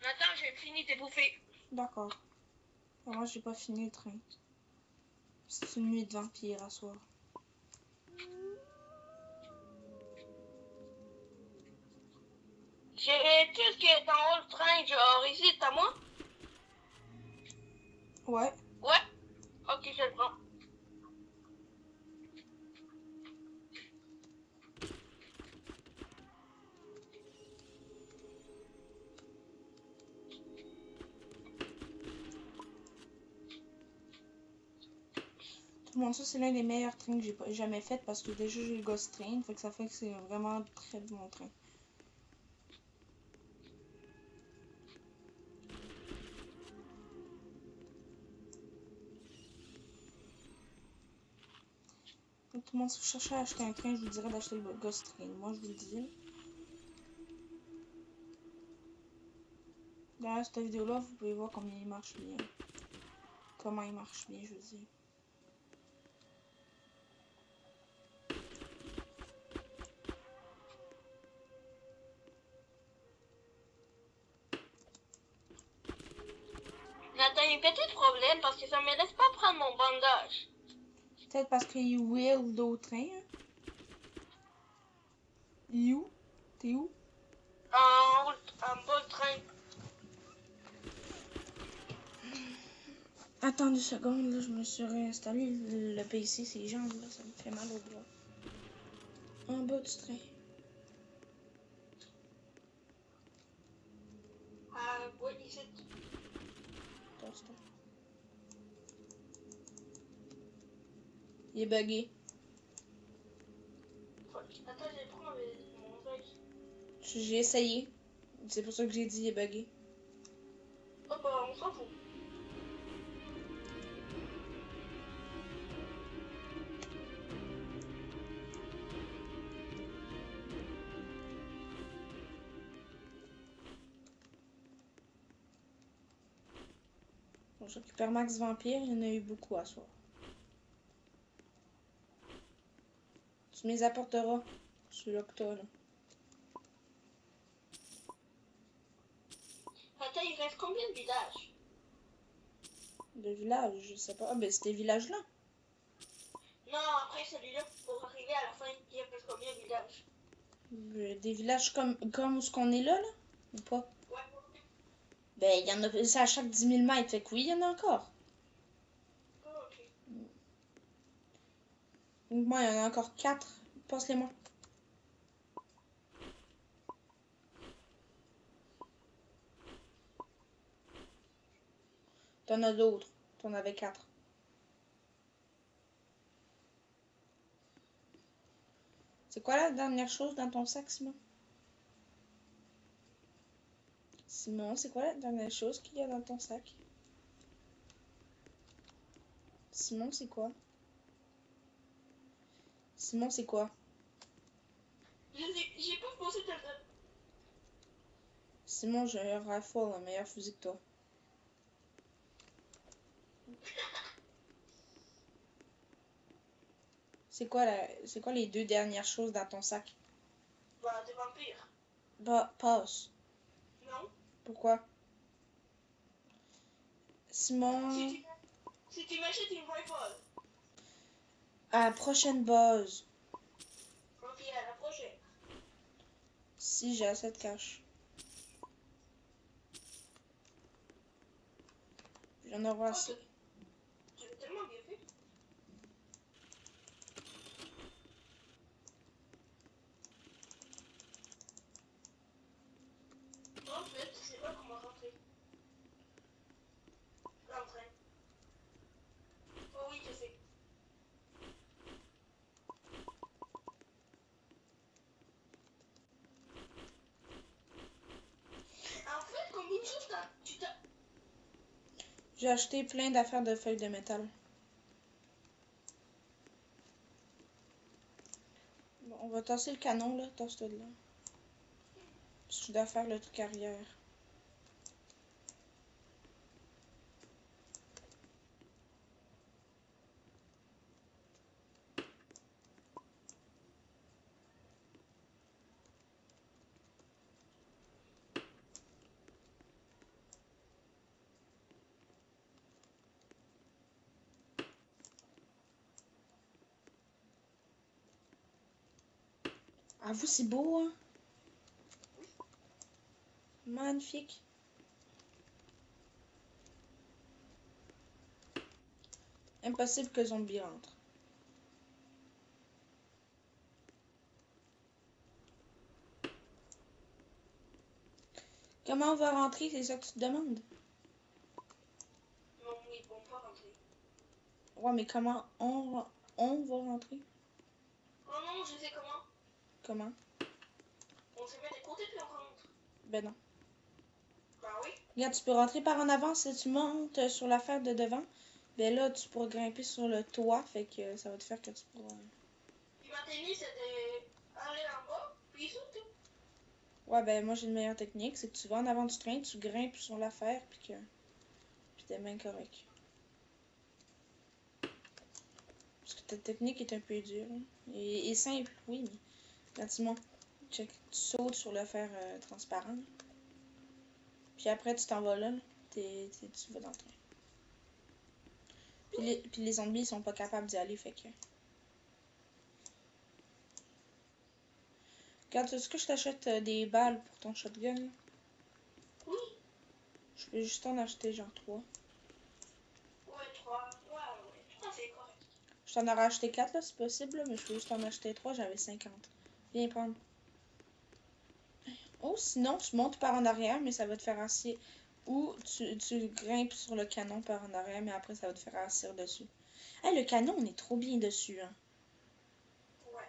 [SPEAKER 2] Nathan, j'ai fini de bouffer.
[SPEAKER 1] D'accord. Moi, j'ai pas fini le train. C'est une nuit de vampire à soir.
[SPEAKER 2] J'ai tout ce qui est en haut du train, genre ici, c'est à moi?
[SPEAKER 1] Ouais.
[SPEAKER 2] Ouais. Ok, je le prends.
[SPEAKER 1] Tout le monde, ça, c'est l'un des meilleurs trains que j'ai jamais fait parce que déjà, j'ai le Ghost Train. Fait que ça fait que c'est vraiment un très bon train. Donc, tout le monde, si vous cherchez à acheter un train, je vous dirais d'acheter le Ghost Train. Moi, je vous le dis. Dans cette vidéo-là, vous pouvez voir combien il marche bien. Comment il marche bien, je veux dire.
[SPEAKER 2] Nathan, il y a un petit problème parce que ça me laisse pas prendre mon bandage.
[SPEAKER 1] Peut-être parce qu'il will d'autres trains. Hein? Il est où? T'es où?
[SPEAKER 2] En bas du train.
[SPEAKER 1] Attends 2 secondes, là, je me suis réinstallé le PC, ces jambes, là, ça me fait mal au bras. En bas du train.
[SPEAKER 2] Oui, ici.
[SPEAKER 1] Attends. Il est bugué.
[SPEAKER 2] Attends, je vais prendre mon truc.
[SPEAKER 1] J'ai essayé. C'est pour ça que j'ai dit il est bugué.
[SPEAKER 2] Oh bah, on s'en fout.
[SPEAKER 1] Bon, je récupère Max Vampire, il y en a eu beaucoup à soir. Tu me les apporteras, celui-là que t'as, là.
[SPEAKER 2] Attends, il reste combien de villages?
[SPEAKER 1] De village, je sais pas. Ah, ben c'était village-là.
[SPEAKER 2] Non, après celui-là, pour arriver à la fin, il reste combien de villages?
[SPEAKER 1] Des villages comme ce qu'on est là, ou pas?
[SPEAKER 2] Ouais.
[SPEAKER 1] Ben, il y en a, c'est à chaque 10 000 mètres, fait que oui, il y en a encore.
[SPEAKER 2] Oh, ok.
[SPEAKER 1] Donc, moi, il y en a encore 4. Passe-les-moi. T'en as d'autres. T'en avais 4. C'est quoi la dernière chose dans ton sac, Simon? Simon, c'est quoi la dernière chose qu'il y a dans ton sac? Simon, c'est quoi? Simon, c'est quoi?
[SPEAKER 2] J'ai pas pensé de le...
[SPEAKER 1] Simon, j'ai un rifle, un meilleur fusil que toi. C'est quoi les 2 dernières choses dans ton sac?
[SPEAKER 2] Bah, des vampires.
[SPEAKER 1] Bah, passe.
[SPEAKER 2] Non?
[SPEAKER 1] Pourquoi? Simon,
[SPEAKER 2] Si tu m'achètes une rifle.
[SPEAKER 1] à la prochaine base.
[SPEAKER 2] Ok, à la prochaine.
[SPEAKER 1] Si j'ai assez de cash. J'en aurai assez.
[SPEAKER 2] Tu l'as tellement bien fait. En fait, je sais pas comment rentrer. L'entraîne. Oh oui, je sais. En fait, combien de choses tu t'as...
[SPEAKER 1] J'ai acheté plein d'affaires de feuilles de métal. Bon, on va tasser le canon, là. Tasse-toi de là. Parce que je dois faire le truc arrière. Ah, vous, c'est beau, hein? Magnifique. Impossible que zombie rentre. Comment on va rentrer, c'est ça que tu te demandes?
[SPEAKER 2] Non, ils vont pas rentrer.
[SPEAKER 1] Ouais, mais comment on va rentrer?
[SPEAKER 2] Oh non, je sais comment.
[SPEAKER 1] Comment?
[SPEAKER 2] On se met des côtés puis on rentre.
[SPEAKER 1] Ben non.
[SPEAKER 2] Bah oui.
[SPEAKER 1] Regarde, tu peux rentrer par en avant si tu montes sur l'affaire de devant. Ben là, tu pourras grimper sur le toit, fait que ça va te faire que tu pourras...
[SPEAKER 2] Puis ma tennis, c'était aller en bas, puis sauter.
[SPEAKER 1] Ouais, ben moi j'ai une meilleure technique, c'est que tu vas en avant du train, tu grimpes sur l'affaire, puis t'es bien correct. Parce que ta technique est un peu dure, hein. Et simple, oui, mais quand tu montes, check, tu sautes sur le fer transparent. Puis après, tu t'en vas là, tu vas dans le train. Puis les zombies, ils sont pas capables d'y aller, fait que... Regarde, est-ce que je t'achète des balles pour ton shotgun, là?
[SPEAKER 2] Oui.
[SPEAKER 1] Je peux juste en acheter genre 3.
[SPEAKER 2] Ouais, 3. Ouais, 3 c'est correct.
[SPEAKER 1] Je t'en aurais acheté 4 là, c'est possible, là, mais je peux juste en acheter 3, j'avais 50. Viens prendre. Oh, sinon, tu montes par en arrière, mais ça va te faire assis. Ou tu grimpes sur le canon par en arrière, mais après, ça va te faire assis dessus. Hey, le canon, on est trop bien dessus, hein.
[SPEAKER 2] Ouais.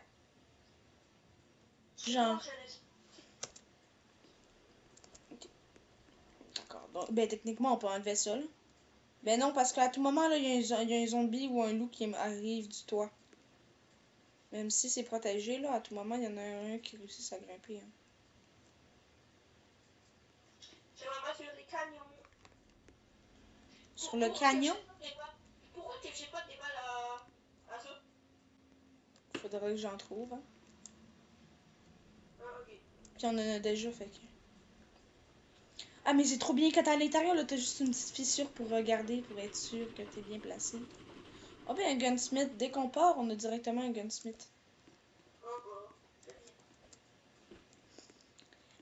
[SPEAKER 1] Genre.
[SPEAKER 2] Non, je laisse.
[SPEAKER 1] D'accord. Donc, ben, techniquement, on peut enlever ça, là. Ben non, parce qu'à tout moment, là, il y a un zombie ou un loup qui arrive du toit. Même si c'est protégé, là, à tout moment, il y en a un qui réussit à grimper, hein.
[SPEAKER 2] Je vais mettre sur les camions.
[SPEAKER 1] Sur le canyon,
[SPEAKER 2] Pourquoi t'échelles pas tes balles à ça?
[SPEAKER 1] faudrait que j'en trouve. Hein.
[SPEAKER 2] Ah, ok.
[SPEAKER 1] Puis on en a déjà, fait que... Ah, mais c'est trop bien quand t'es à l'intérieur, là, t'as juste une petite fissure pour regarder, pour être sûr que t'es bien placé. Ah ben, un gunsmith. Dès qu'on part, on a directement un gunsmith.
[SPEAKER 2] Ah, bah, très bien.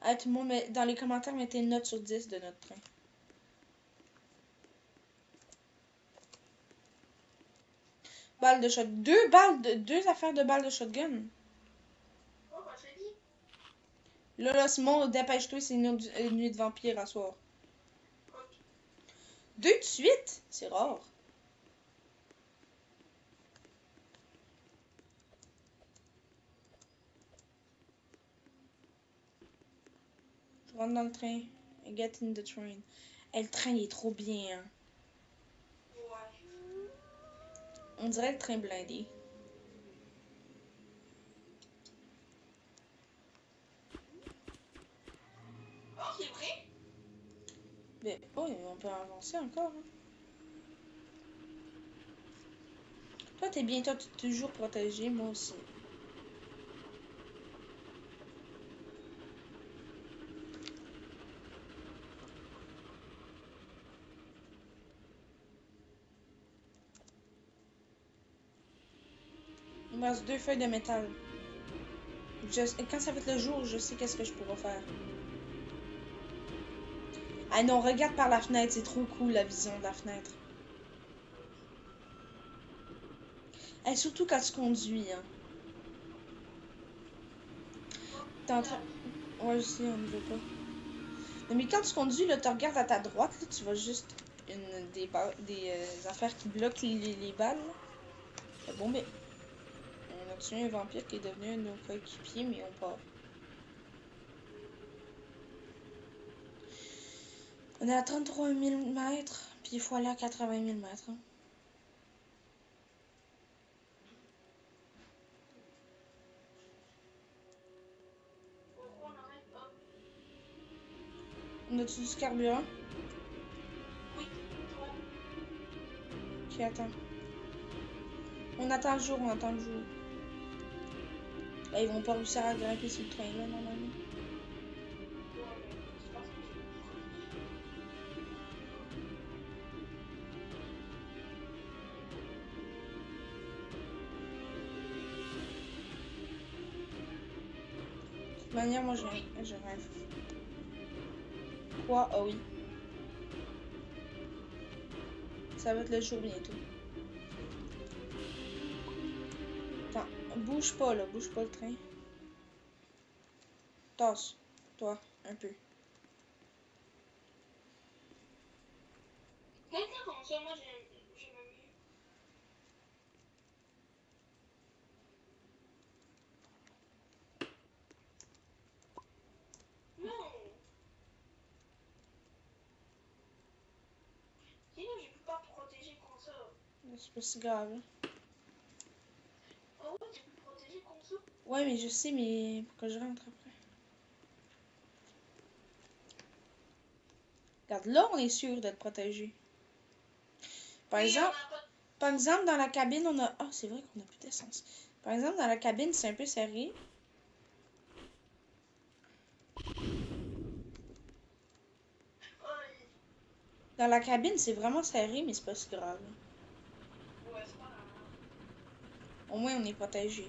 [SPEAKER 1] Ah, tout le monde, dans les commentaires, mettez une note sur 10 de notre train. Balles de shot. Deux affaires de balles de shotgun.
[SPEAKER 2] Oh, bah, c'est dit.
[SPEAKER 1] Là, Simon, dépêche-toi, c'est une nuit de vampire à soir.
[SPEAKER 2] Ok.
[SPEAKER 1] 2 de suite? C'est rare. Je rentre dans le train. I get in the train. Le train, il est trop bien. Hein.
[SPEAKER 2] Ouais.
[SPEAKER 1] On dirait le train blindé.
[SPEAKER 2] Oh, c'est vrai?
[SPEAKER 1] Mais, oh, on peut avancer encore. Hein. Toi, t'es bien, toi, tu es toujours protégé, moi aussi. Il me reste 2 feuilles de métal. Quand ça va être le jour, je sais qu'est-ce que je pourrais faire. Ah non, regarde par la fenêtre, c'est trop cool la vision de la fenêtre. Et surtout quand tu conduis, hein. T'es en train... Ouais, je sais, on ne veut pas. Non, mais quand tu conduis, là, tu regardes à ta droite, là, tu vois juste des affaires qui bloquent les balles. Là. Bon, mais on a tué un vampire qui est devenu un de nos coéquipiers, mais on part. On est à 33 000 mètres, puis il faut aller à 80 000 mètres. Hein.
[SPEAKER 2] Pourquoi on n'arrête pas?
[SPEAKER 1] On a-tu du carburant?
[SPEAKER 2] Oui, toi.
[SPEAKER 1] Qui attend? On attend le jour, on attend le jour. Là, ils vont pas réussir à grimper sur le train, là, normalement.
[SPEAKER 2] Ouais, mais c'est parce que j'ai
[SPEAKER 1] De toute manière, moi, je rêve. Quoi? Ah oui. Ça va être le jour bientôt. Attends, bouge pas, là. Bouge pas le train. Tasse. Toi, un peu.
[SPEAKER 2] Quelqu'un comme ça, moi j'aime mieux. Non! Sinon, je peux pas protéger comme ça.
[SPEAKER 1] C'est pas si grave. Hein.
[SPEAKER 2] Ah ouais, tu peux protéger comme ça?
[SPEAKER 1] Ouais, mais je sais, mais pourquoi je rentre après? Regarde, là, on est sûr d'être protégé. Par
[SPEAKER 2] Oui,
[SPEAKER 1] exemple,
[SPEAKER 2] on a pas.
[SPEAKER 1] par exemple, dans la cabine, on a... Ah, c'est vrai qu'on a plus d'essence. Par exemple, dans la cabine, c'est un peu serré.
[SPEAKER 2] Ouais,
[SPEAKER 1] Dans la cabine, c'est vraiment serré, mais c'est pas si grave.
[SPEAKER 2] ouais, c'est pas grave.
[SPEAKER 1] Au moins, on est protégé.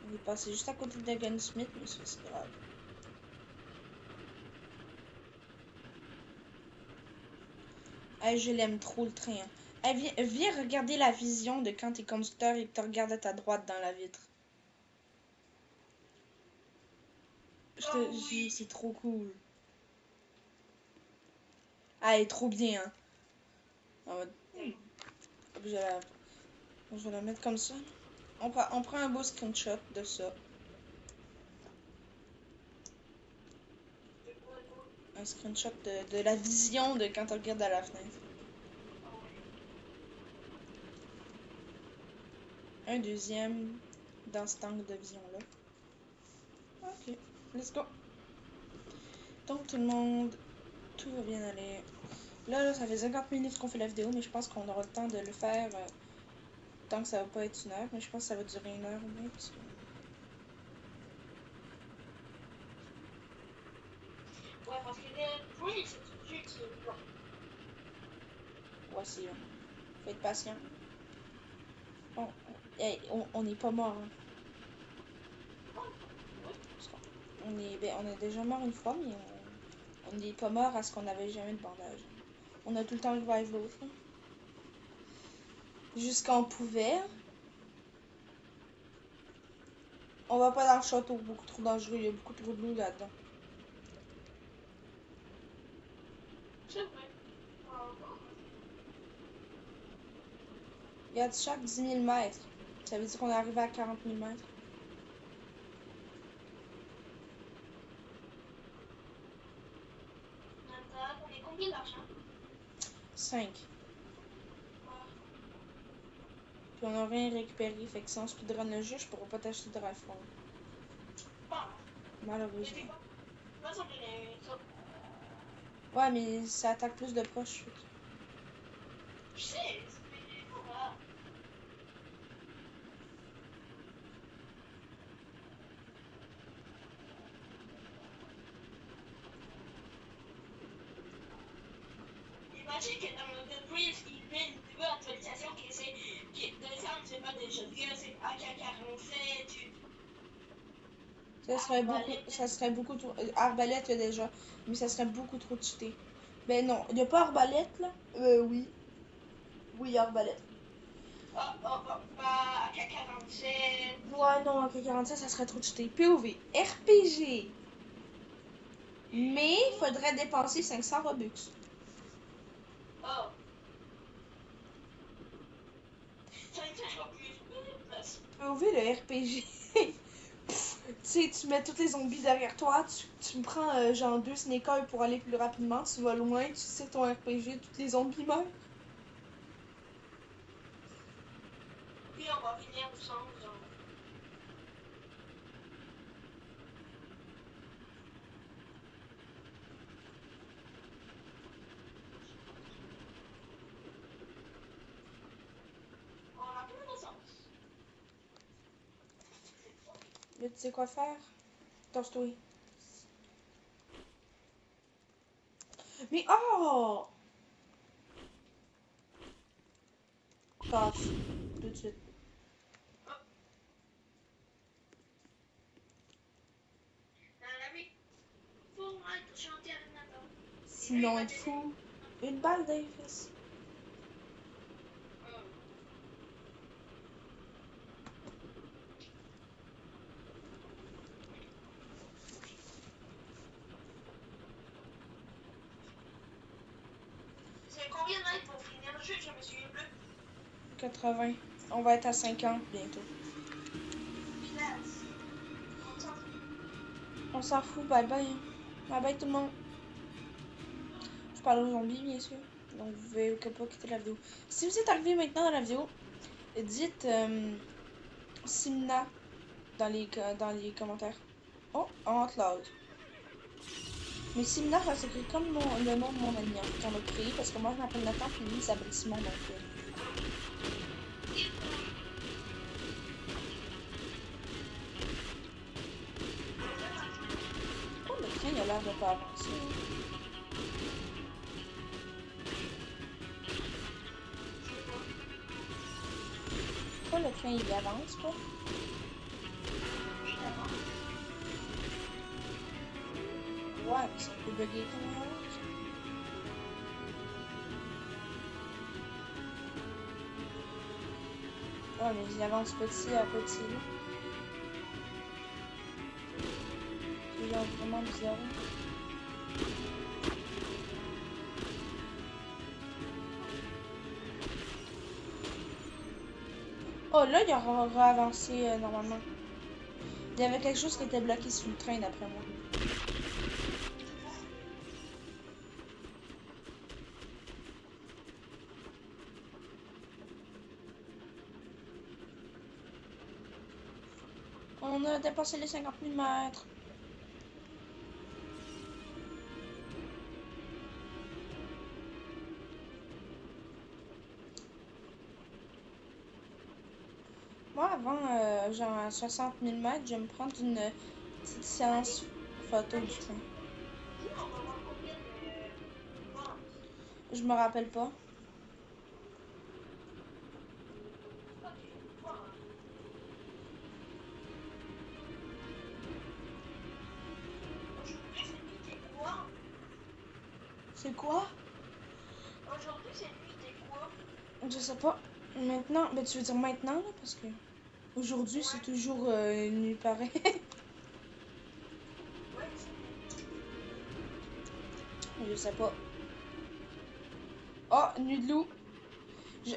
[SPEAKER 1] On est passé juste à côté de Gunsmith, mais c'est pas si grave. Hey, je l'aime trop, le train. Hein. Hey, viens regarder la vision de quand t'es conducteur et que tu regardes à ta droite dans la vitre. Je te
[SPEAKER 2] Oui.
[SPEAKER 1] c'est trop cool. Ah, elle est trop bien. Hein. Je vais la mettre comme ça. On prend un beau screenshot de ça. Un screenshot de la vision de quand on regarde à la fenêtre. Un deuxième dans cet angle de vision-là. Ok, let's go. Donc tout le monde Tout va bien aller. Là, ça fait 50 minutes qu'on fait la vidéo, mais je pense qu'on aura le temps de le faire tant que ça va pas être 1 heure. Mais je pense que ça va durer 1 heure au moins. Parce que...
[SPEAKER 2] Ouais, parce que le bruit, c'est un jeu qui est long.
[SPEAKER 1] Ouais, c'est long. Faut être patient. Bon, hey, on n'est pas mort. Hein. On est déjà mort une fois, mais on n'est pas mort à ce qu'on n'avait jamais de bandage. On a tout le temps revive l'autre. Jusqu'à on pouvait. On va pas dans le château, beaucoup trop dangereux, il y a beaucoup trop de loups là-dedans.
[SPEAKER 2] C'est vrai.
[SPEAKER 1] Regarde, chaque 10 000 mètres. Ça veut dire qu'on est arrivé à 40 000 mètres.
[SPEAKER 2] On est combien d'argent?
[SPEAKER 1] 5. Puis on a rien récupéré, fait que si on speedrun le jeu, je pourrais pas t'acheter de rafale. Malheureusement. Ouais, mais ça attaque plus de proches.
[SPEAKER 2] Je sais, mais voilà. Imagine que dans le Breeze, il fait une nouvelle actualisation qui essaie de descendre, c'est pas des shotguns, c'est AK-47.
[SPEAKER 1] Ça serait beaucoup trop. Arbalète, il y a déjà. Mais ça serait beaucoup trop cheaté. Ben non, il n'y a pas arbalète là? Oui. Oui, arbalète.
[SPEAKER 2] Bah, AK-47.
[SPEAKER 1] Ouais, non, AK-47, ça serait trop cheaté. POV, RPG. Mais il faudrait dépenser 500 Robux.
[SPEAKER 2] Oh. Ça me fait plus.
[SPEAKER 1] POV, le RPG. Tu sais, tu mets tous les zombies derrière toi, tu me prends genre 2 sneakers pour aller plus rapidement, tu vas loin, tu sais ton RPG, tous les zombies meurent.
[SPEAKER 2] Puis on va finir ensemble, genre. On a plus de sens.
[SPEAKER 1] Là, tu sais quoi faire? Torche-toi. Mais oh! Passe. Tout de suite. Sinon, être fou. Une balle dans les fesses.
[SPEAKER 2] C'est combien de mètres pour finir le jeu? Je me souviens plus.
[SPEAKER 1] 80. On va être à 50 bientôt. On s'en fout. Bye bye. Bye bye tout le monde. Je parle aux zombies, bien sûr. Donc, vous pouvez pas quitter la vidéo. Si vous êtes arrivé maintenant dans la vidéo, dites Simna dans les commentaires. Oh, entre l'autre. Mais Simna, ça s'écrit comme le nom de mon ami qu'on a créé, parce que moi je m'appelle Nathan, puis lui il s'appelle Simon, donc. Oh, le train il a l'air de pas avancer. Pourquoi le train il avance pas? Ouais, mais c'est un peu bugué quand même. Ouais, mais il avance petit à petit. C'est genre vraiment bizarre. Oh, là, il aura avancé normalement. Il y avait quelque chose qui était bloqué sur le train d'après moi. On a dépassé les 50 000 mètres. Moi, avant, genre à 60 000 mètres, je vais me prendre une petite séance photo du train.
[SPEAKER 2] Dis, on va voir combien de ventes.
[SPEAKER 1] Je me rappelle pas.
[SPEAKER 2] Ok, voilà. Aujourd'hui, c'est nuit, t'es quoi?
[SPEAKER 1] C'est quoi?
[SPEAKER 2] Aujourd'hui, c'est nuit, t'es quoi?
[SPEAKER 1] Je sais pas. Maintenant, ben tu veux dire maintenant, là, parce que aujourd'hui, c'est toujours nuit pareil.
[SPEAKER 2] Ouais, c'est
[SPEAKER 1] Je sais pas. Oh, nuit de loup.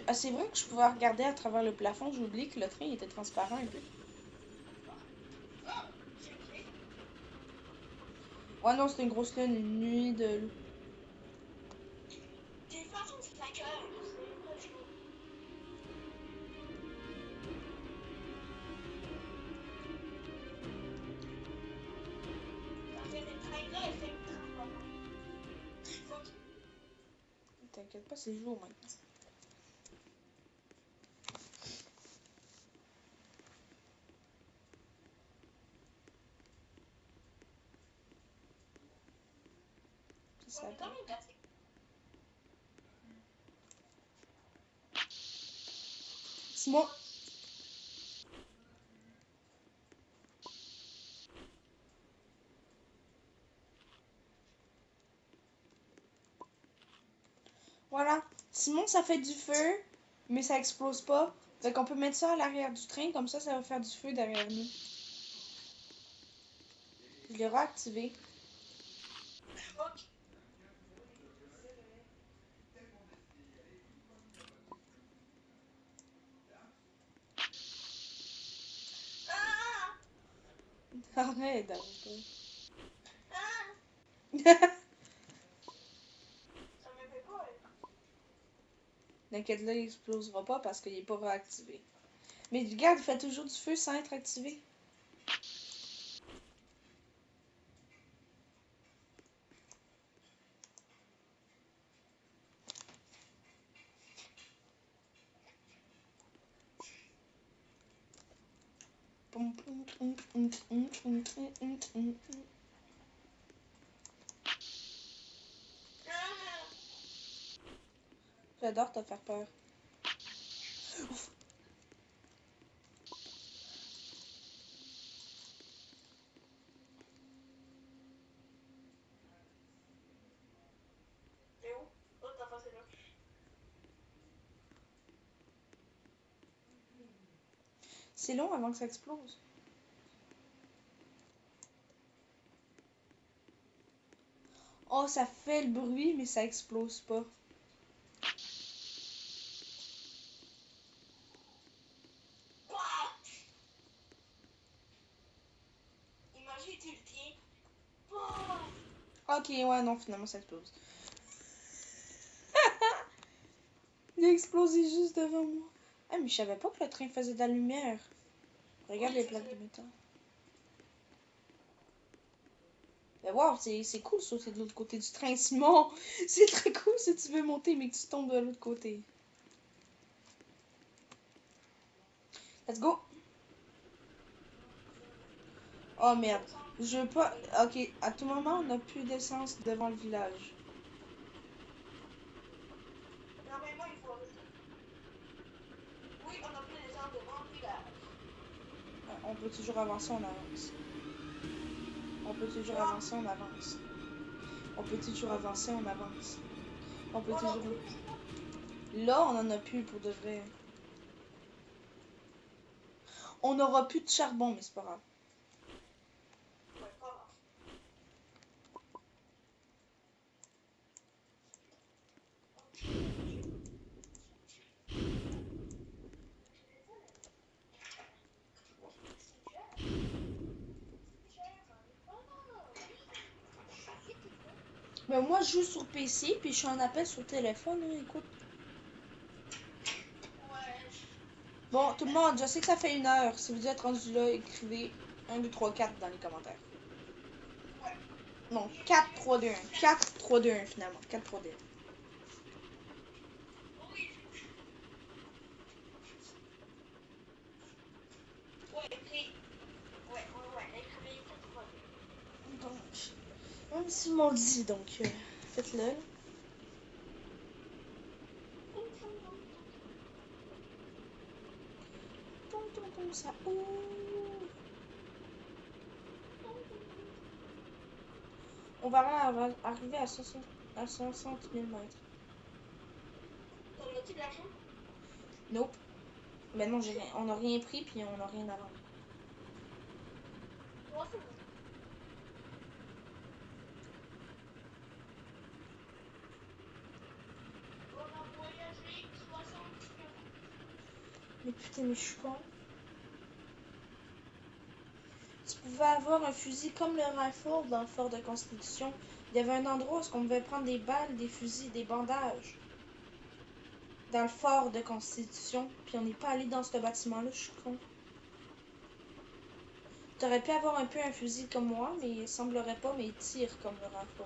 [SPEAKER 1] Ah, c'est vrai que je pouvais regarder à travers le plafond. J'ai oublié que le train était transparent un peu.
[SPEAKER 2] ok.
[SPEAKER 1] Ouais, non, c'est une grosse lune, une nuit de loup.
[SPEAKER 2] De toute façon, c'est la cœur. C'est presque. Parce que le train-là, il fait transparent. Ok.
[SPEAKER 1] T'inquiète pas, c'est jour maintenant. Ça
[SPEAKER 2] Ouais, mais
[SPEAKER 1] attend.
[SPEAKER 2] quand même, gâté.
[SPEAKER 1] Simon. Voilà. Simon, ça fait du feu, mais ça explose pas. Fait qu'on peut mettre ça à l'arrière du train, comme ça va faire du feu derrière nous. Je l'ai réactivé.
[SPEAKER 2] Ok. Ah!
[SPEAKER 1] Arrête,
[SPEAKER 2] Ah!
[SPEAKER 1] arrête.
[SPEAKER 2] Ça me fait peur.
[SPEAKER 1] T'inquiète, là, il explosera pas parce qu'il est pas réactivé. Mais regarde, il fait toujours du feu sans être activé.
[SPEAKER 2] Ah!
[SPEAKER 1] J'adore te faire peur.
[SPEAKER 2] T'es où? Oh, t'as passé là.
[SPEAKER 1] C'est long avant que ça explose. Oh, ça fait le bruit, mais ça explose pas.
[SPEAKER 2] Quoi? Imagine, tu le tiens. Oh!
[SPEAKER 1] Ok, ouais, non, finalement, ça explose. Il a explosé juste devant moi. Ah, mais je savais pas que le train faisait de la lumière. Regarde
[SPEAKER 2] Oui,
[SPEAKER 1] les
[SPEAKER 2] c'est
[SPEAKER 1] plaques
[SPEAKER 2] ça.
[SPEAKER 1] de métal. Ben wow, c'est cool de sauter de l'autre côté du train, Simon. C'est très cool si tu veux monter, mais que tu tombes de l'autre côté. Let's go. Oh merde. Je veux pas. Ok, à tout moment, on n'a plus d'essence devant le village.
[SPEAKER 2] Normalement, il faut arrêter. Oui, on a plus les gens devant le village.
[SPEAKER 1] On peut toujours avancer, on avance. On peut toujours
[SPEAKER 2] Quoi?
[SPEAKER 1] avancer, on avance. On peut toujours avancer, on avance. On peut
[SPEAKER 2] On a
[SPEAKER 1] toujours.
[SPEAKER 2] plus les gens.
[SPEAKER 1] Là, on en a plus pour de vrai. On n'aura plus de charbon, mais c'est pas grave.
[SPEAKER 2] Ouais, pas grave.
[SPEAKER 1] Mais moi, je joue sur PC, puis je suis en appel sur téléphone, hein, écoute.
[SPEAKER 2] Ouais.
[SPEAKER 1] Bon, tout le monde, je sais que ça fait 1 heure. Si vous êtes rendu là, écrivez 1, 2, 3, 4 dans les commentaires.
[SPEAKER 2] Ouais.
[SPEAKER 1] Non, 4, 3, 2, 1. 4, 3, 2, 1 finalement. 4, 3, 2, 1.
[SPEAKER 2] Oui.
[SPEAKER 1] Même si m'ont dit, donc faites-le. Ça ouvre. On va arriver à 60 000 mètres.
[SPEAKER 2] T'en as-tu de l'argent?
[SPEAKER 1] Nope. Ben non, on n'a rien pris puis on n'a rien à vendre.
[SPEAKER 2] Ouais, c'est bon. On a voyagé 60 km.
[SPEAKER 1] Mais putain, mais je suis con. Tu pouvais avoir un fusil comme le rifle dans le fort de Constitution. Il y avait un endroit où on pouvait prendre des balles, des fusils, des bandages. Dans le fort de Constitution. Puis on n'est pas allé dans ce bâtiment-là, je suis con. T'aurais pu avoir un peu un fusil comme moi, mais il semblerait pas, mais il tire comme le rifle.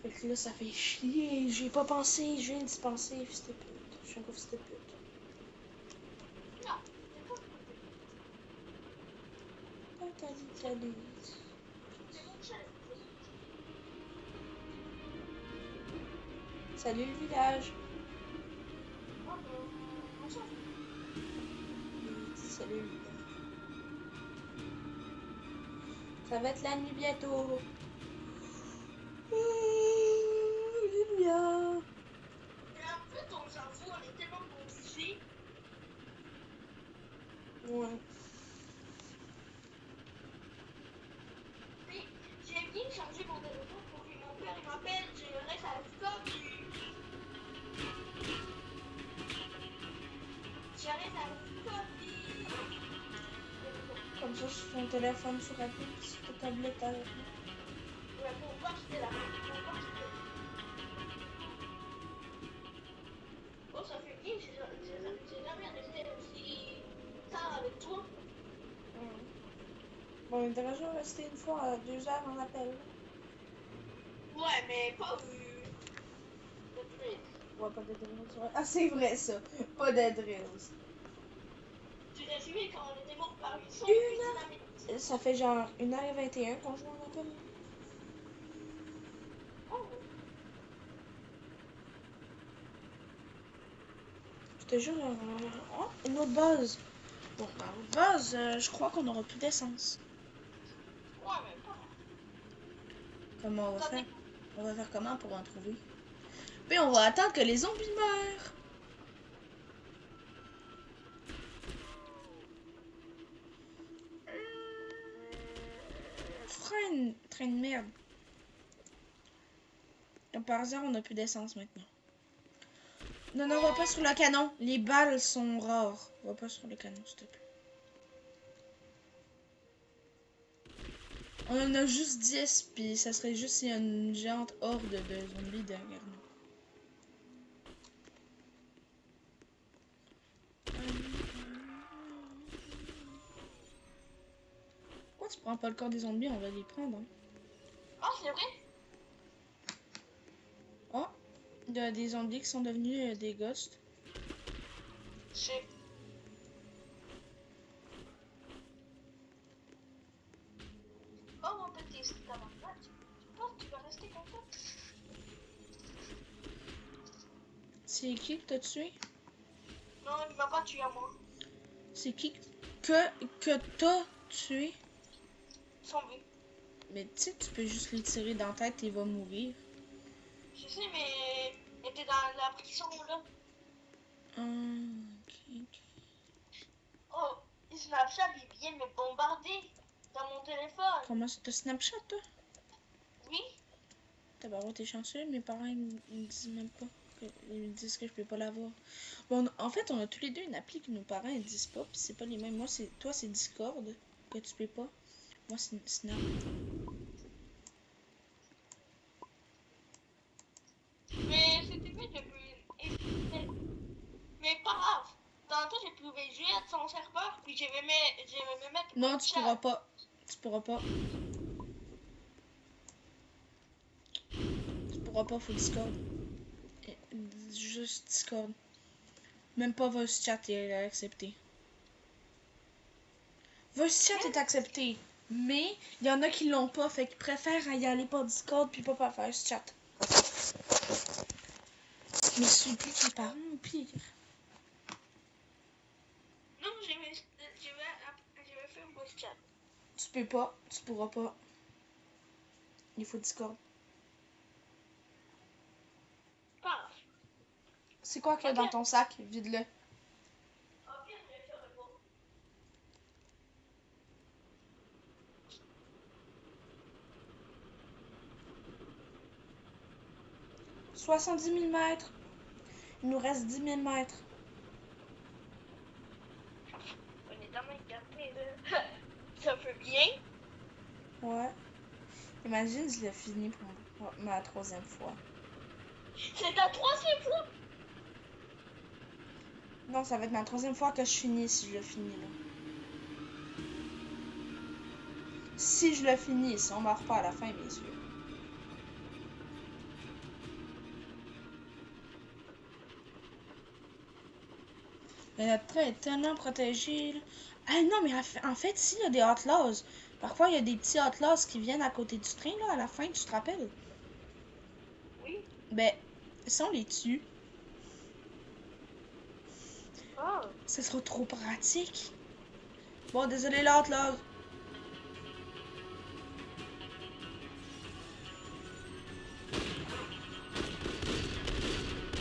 [SPEAKER 1] Fait que là, ça fait chier. J'ai pas pensé, je viens d'y penser, fils de pute. Je suis un gros fils de pute.
[SPEAKER 2] Non,
[SPEAKER 1] Salut.
[SPEAKER 2] c'est mon chef.
[SPEAKER 1] Salut le village.
[SPEAKER 2] Oh, mon chef.
[SPEAKER 1] Salut le village. Ça va être la nuit bientôt. Alléluia.
[SPEAKER 2] Et en fait, on s'en fout, on est tellement conditionés.
[SPEAKER 1] Ouais.
[SPEAKER 2] Mais j'ai bien chargé mon téléphone pour que mon père il m'appelle, je reste à la stop. Je reste à la stop.
[SPEAKER 1] Comme ça, sur ton téléphone, sur la table, sur ta tablette avec moi.
[SPEAKER 2] Ouais, pour voir si t'es là. Pour voir si t'es là. Oh, ça fait bien, j'ai jamais resté aussi tard avec toi.
[SPEAKER 1] Ouais. Bon, on est déjà resté une fois à 2 heures en appel.
[SPEAKER 2] Ouais, mais pas de plus.
[SPEAKER 1] Ouais, pas de drills. Ouais. Ah, c'est vrai ça. Pas de drills.
[SPEAKER 2] Tu t'es suivi quand on était mort par une son
[SPEAKER 1] Une
[SPEAKER 2] puis dynamite.
[SPEAKER 1] Ça fait genre 1h21 qu'on joue en appel.
[SPEAKER 2] Oh,
[SPEAKER 1] Je te jure, oh, une autre base. Bon, bah, l'autre base, je crois qu'on aura plus d'essence.
[SPEAKER 2] ouais, mais pas.
[SPEAKER 1] Comment on va
[SPEAKER 2] Ça
[SPEAKER 1] faire?
[SPEAKER 2] dépend.
[SPEAKER 1] On va faire comment pour en trouver? Puis on va attendre que les zombies meurent. Train de merde. Comme par hasard, on a plus d'essence maintenant. Non, non, va pas sur le canon. Les balles sont rares. Va pas sur le canon, s'il te plaît. On en a juste 10, puis ça serait juste s'il y a une géante horde de zombies derrière nous. Pourquoi tu prends pas le corps des zombies? On va les prendre. Hein.
[SPEAKER 2] Ah, c'est vrai?
[SPEAKER 1] Oh, il y a des zombies qui sont devenus des ghosts.
[SPEAKER 2] C'est. Oh, mon petit camarade, tu penses que tu vas rester comme ça?
[SPEAKER 1] C'est qui que t'as tué?
[SPEAKER 2] Non, il m'a pas tué à moi.
[SPEAKER 1] C'est qui que t'as tué?
[SPEAKER 2] Zombie.
[SPEAKER 1] Mais tu sais, tu peux juste les tirer dans la tête et il va mourir.
[SPEAKER 2] Je sais, mais il était dans la prison là.
[SPEAKER 1] Ok.
[SPEAKER 2] Oh, Snapchat, il vient me bombarder dans mon téléphone.
[SPEAKER 1] Comment ça, t'as Snapchat, toi?
[SPEAKER 2] Oui?
[SPEAKER 1] T'es chanceux, mes parents ils me disent même pas. Ils me disent que je peux pas l'avoir. Bon, en fait, on a tous les deux une appli que nos parents ils disent pas, puis c'est pas les mêmes. Moi, toi, c'est Discord que tu peux pas. Moi, c'est Snap.
[SPEAKER 2] Mais c'était mieux depuis. Mais pas grave. Tantôt, j'ai pu jouer à son serveur, puis je vais me mettre.
[SPEAKER 1] Non, tu pourras pas. Tu pourras pas. Tu pourras pas, faut Discord. Juste Discord. Même pas voice chat est accepté. Voice chat est accepté. Mais il y en a qui l'ont pas, fait qu'ils préfèrent y aller par Discord puis pas par voice chat. Mais je suis plus qui parle ou pire.
[SPEAKER 2] Non, je vais faire voice chat.
[SPEAKER 1] Tu peux pas, tu pourras pas. Il faut Discord.
[SPEAKER 2] Pas.
[SPEAKER 1] C'est quoi qu'il y a dans ton sac? Vide-le.
[SPEAKER 2] Ok, je vais faire le mot.
[SPEAKER 1] 70 000 mètres. Il nous reste 10 000 mètres.
[SPEAKER 2] On est dans ma carte, là. Ça fait bien.
[SPEAKER 1] Ouais. Imagine, je l'ai fini pour ma 3e fois.
[SPEAKER 2] C'est ta 3e fois.
[SPEAKER 1] Non, ça va être ma 3e fois que je finis si je le finis là. Si je le finis, si on meurt pas à la fin, bien sûr. Notre train est tellement protégé. Là. Ah non, mais en fait, s'il y a des outlaws, parfois il y a des petits outlaws qui viennent à côté du train là, à la fin, tu te rappelles?
[SPEAKER 2] Oui.
[SPEAKER 1] Ben, si on les tue,
[SPEAKER 2] Oh.
[SPEAKER 1] ça sera trop pratique. Bon, désolé l'outlaw.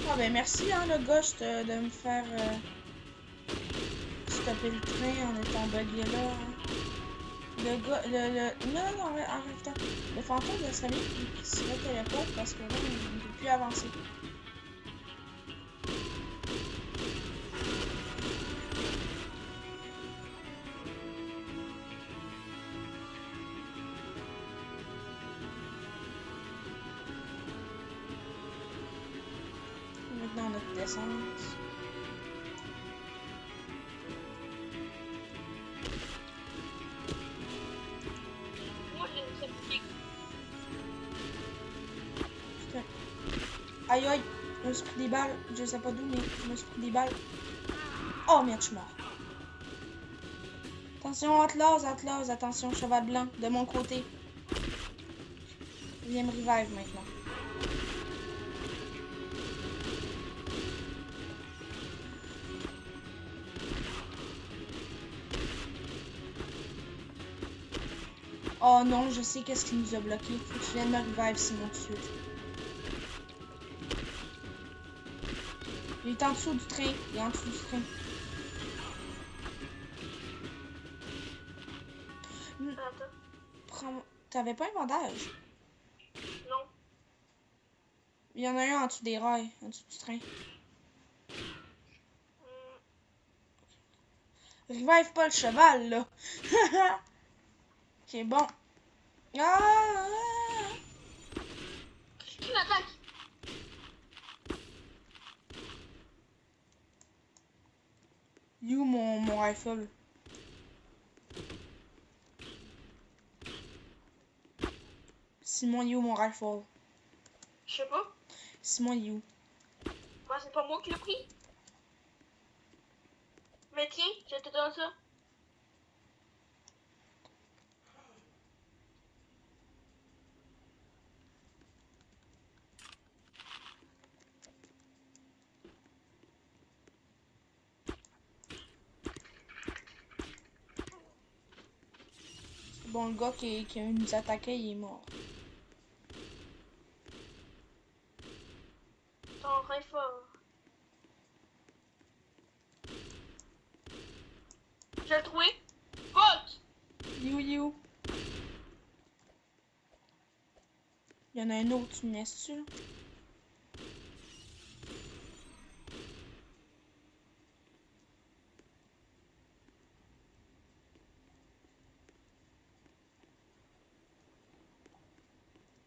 [SPEAKER 1] Ah ben merci hein le ghost de me faire stopper le train en étant bugué là. Hein. Non, arrête. Le fantôme de Sally qui se téléporte parce que là, on ne peut plus avancer. Maintenant notre descente.
[SPEAKER 2] Moi, je ne sais plus.
[SPEAKER 1] Putain. Aïe aïe, je me suis pris des balles. Je sais pas d'où, mais je me suis pris des balles. Oh merde, je suis mort. Attention, Atlas, attention, cheval blanc, de mon côté. Viens me revive maintenant. Oh non, je sais qu'est-ce qui nous a bloqué. Faut que tu viennes me revive, Simon, tout de suite. Il est en dessous du train. Il est en dessous du train.
[SPEAKER 2] Attends.
[SPEAKER 1] Prends... T'avais pas un bandage?
[SPEAKER 2] Non.
[SPEAKER 1] Il y en a un en dessous des rails, en dessous du train. Revive pas le cheval, là. Ok, bon. Ah!
[SPEAKER 2] Qui m'attaque?
[SPEAKER 1] You, mon rifle. Simon, you, mon rifle.
[SPEAKER 2] Je sais pas.
[SPEAKER 1] Simon, you.
[SPEAKER 2] Moi, c'est pas moi qui l'ai pris. Mais tiens, je te donne ça.
[SPEAKER 1] Bon, le gars qui nous attaquait, il est mort.
[SPEAKER 2] Ton rifle. Je l'ai trouvé. Fuck!
[SPEAKER 1] You, you. Il y en a un autre, tu me laisses-tu, là?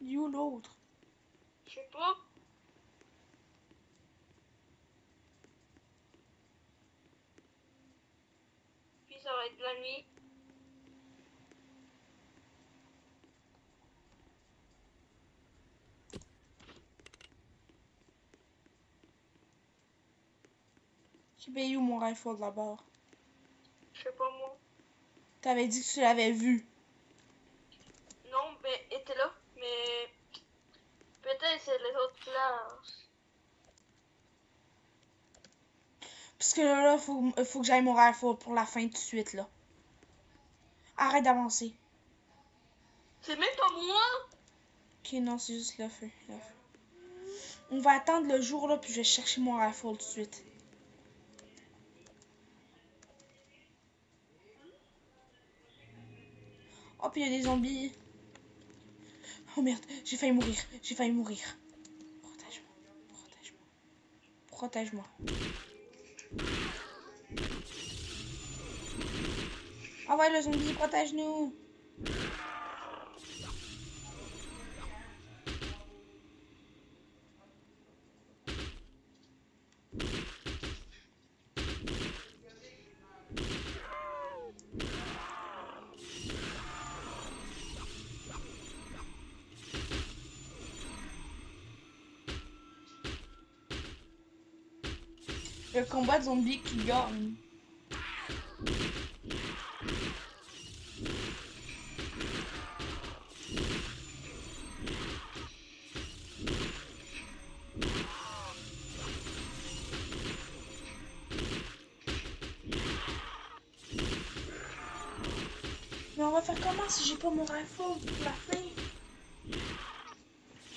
[SPEAKER 1] You, l'autre.
[SPEAKER 2] Je sais pas. Puis ça va être la nuit.
[SPEAKER 1] Qui paye où mon rifle d'abord?
[SPEAKER 2] Je sais pas moi.
[SPEAKER 1] T'avais dit que tu l'avais vu.
[SPEAKER 2] Non, ben, était là, mais peut-être c'est les autres classes.
[SPEAKER 1] Parce que là, faut que j'aille mon rifle pour la fin tout de suite, là. Arrête d'avancer.
[SPEAKER 2] C'est même pas moi!
[SPEAKER 1] Ok, non, c'est juste le feu. On va attendre le jour, là, puis je vais chercher mon rifle tout de suite. Oh, puis il y a des zombies. Oh merde, j'ai failli mourir. Protège-moi. Protège-moi. Ah ouais, le zombie, protège-nous. Le combat de zombies qui gagne. Mais on va faire comment si j'ai pas mon rifle pour la fin?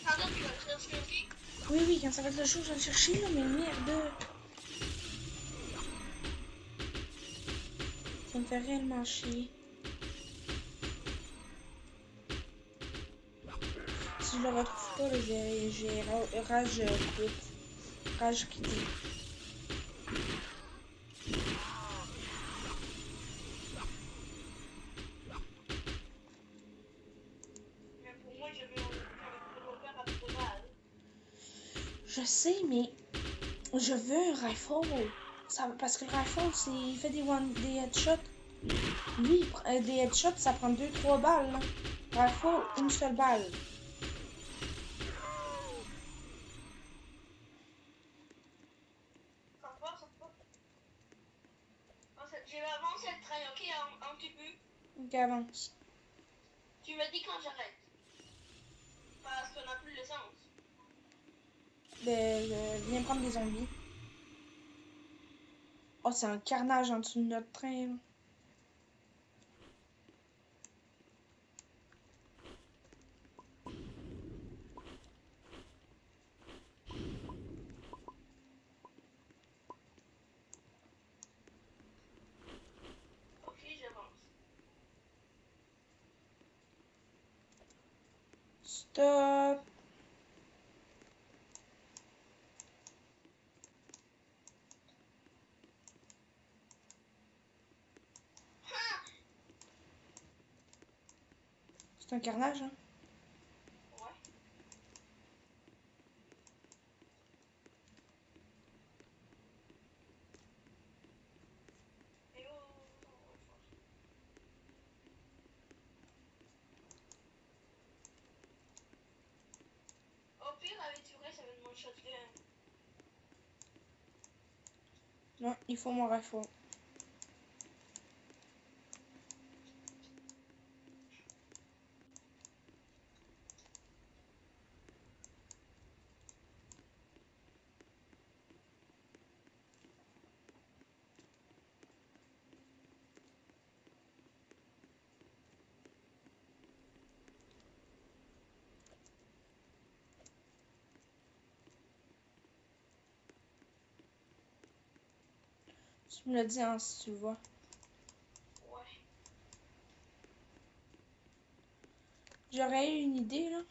[SPEAKER 2] Pardon, tu vas le chercher aussi?
[SPEAKER 1] Oui, quand ça va être le jour, je vais le chercher, là, mais merde. Ça me fait réellement chier. Si je le retrouve pas, là, j'ai rage quit. Rage quitté.
[SPEAKER 2] Mais pour moi, j'avais revolver à peu mal.
[SPEAKER 1] Je sais, mais je veux un rifle. Parce que le rifle, il fait des headshots. Lui, des headshots, ça prend 2-3 balles. Là. Rifle, une seule balle.
[SPEAKER 2] Ça va, ça va. Je vais avancer le train, ok, un petit peu.
[SPEAKER 1] Donc avance.
[SPEAKER 2] Tu me dis quand j'arrête. Parce qu'on n'a plus l'essence.
[SPEAKER 1] Viens prendre des zombies. Oh, c'est un carnage en dessous de notre train. Là.
[SPEAKER 2] Ok, j'avance.
[SPEAKER 1] Stop. C'est un carnage, hein?
[SPEAKER 2] Ouais. Et au pire, avec du reste, ça va être mon shotgun.
[SPEAKER 1] Non, il faut mon rifle. Tu me l'as dit, hein, si tu le vois.
[SPEAKER 2] Ouais.
[SPEAKER 1] J'aurais eu une idée, là.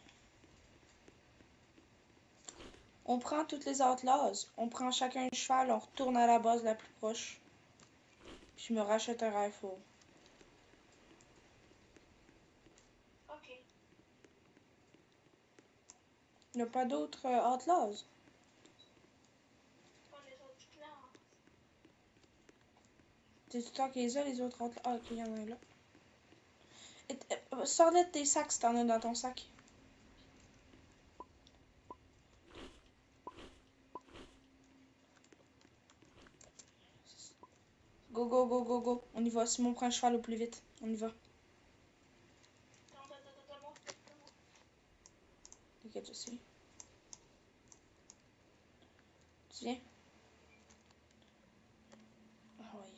[SPEAKER 1] On prend toutes les outlaws, on prend chacun un cheval, on retourne à la base la plus proche. Puis je me rachète un rifle.
[SPEAKER 2] Ok.
[SPEAKER 1] Il n'y a pas d'autres outlaws.
[SPEAKER 2] Pas les autres classes.
[SPEAKER 1] C'est toi qui les as, les autres outlaws. Ah, ok, il y en a un là. Sors-les de tes sacs si t'en as dans ton sac. Go. Go, go, go, go, go. On y va. Simon prend le cheval au plus vite. On y va. T'inquiète, je sais. Tu viens? Ah oui.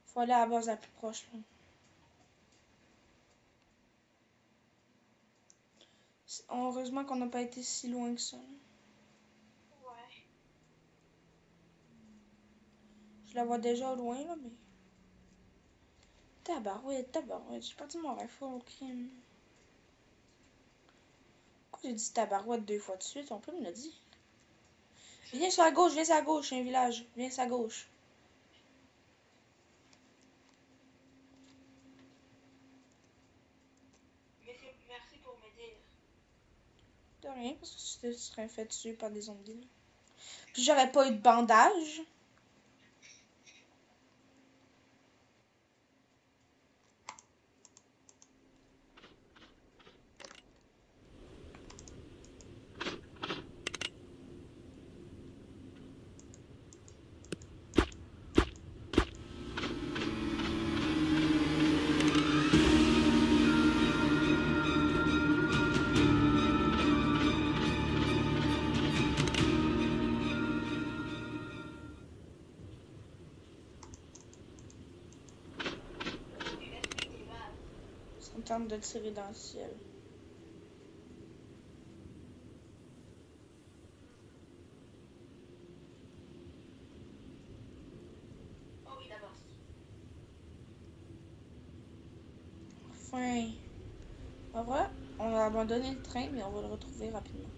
[SPEAKER 1] Faut aller à la base la plus proche, là. Heureusement qu'on n'a pas été si loin que ça.
[SPEAKER 2] Ouais.
[SPEAKER 1] Je la vois déjà au loin, là, mais... Tabarouette. J'ai perdu mon rifle au crime. Pourquoi j'ai dit tabarouette 2 fois de suite? On peut me le dire. Viens sur la gauche, c'est un village. Viens sur la gauche.
[SPEAKER 2] Merci pour m'aider.
[SPEAKER 1] De rien, parce que tu te serais fait tuer par des zombies. Puis j'aurais pas eu de bandage. On tente de tirer dans le ciel.
[SPEAKER 2] Oh oui, d'abord.
[SPEAKER 1] Enfin. En vrai, on a abandonné le train, mais on va le retrouver rapidement.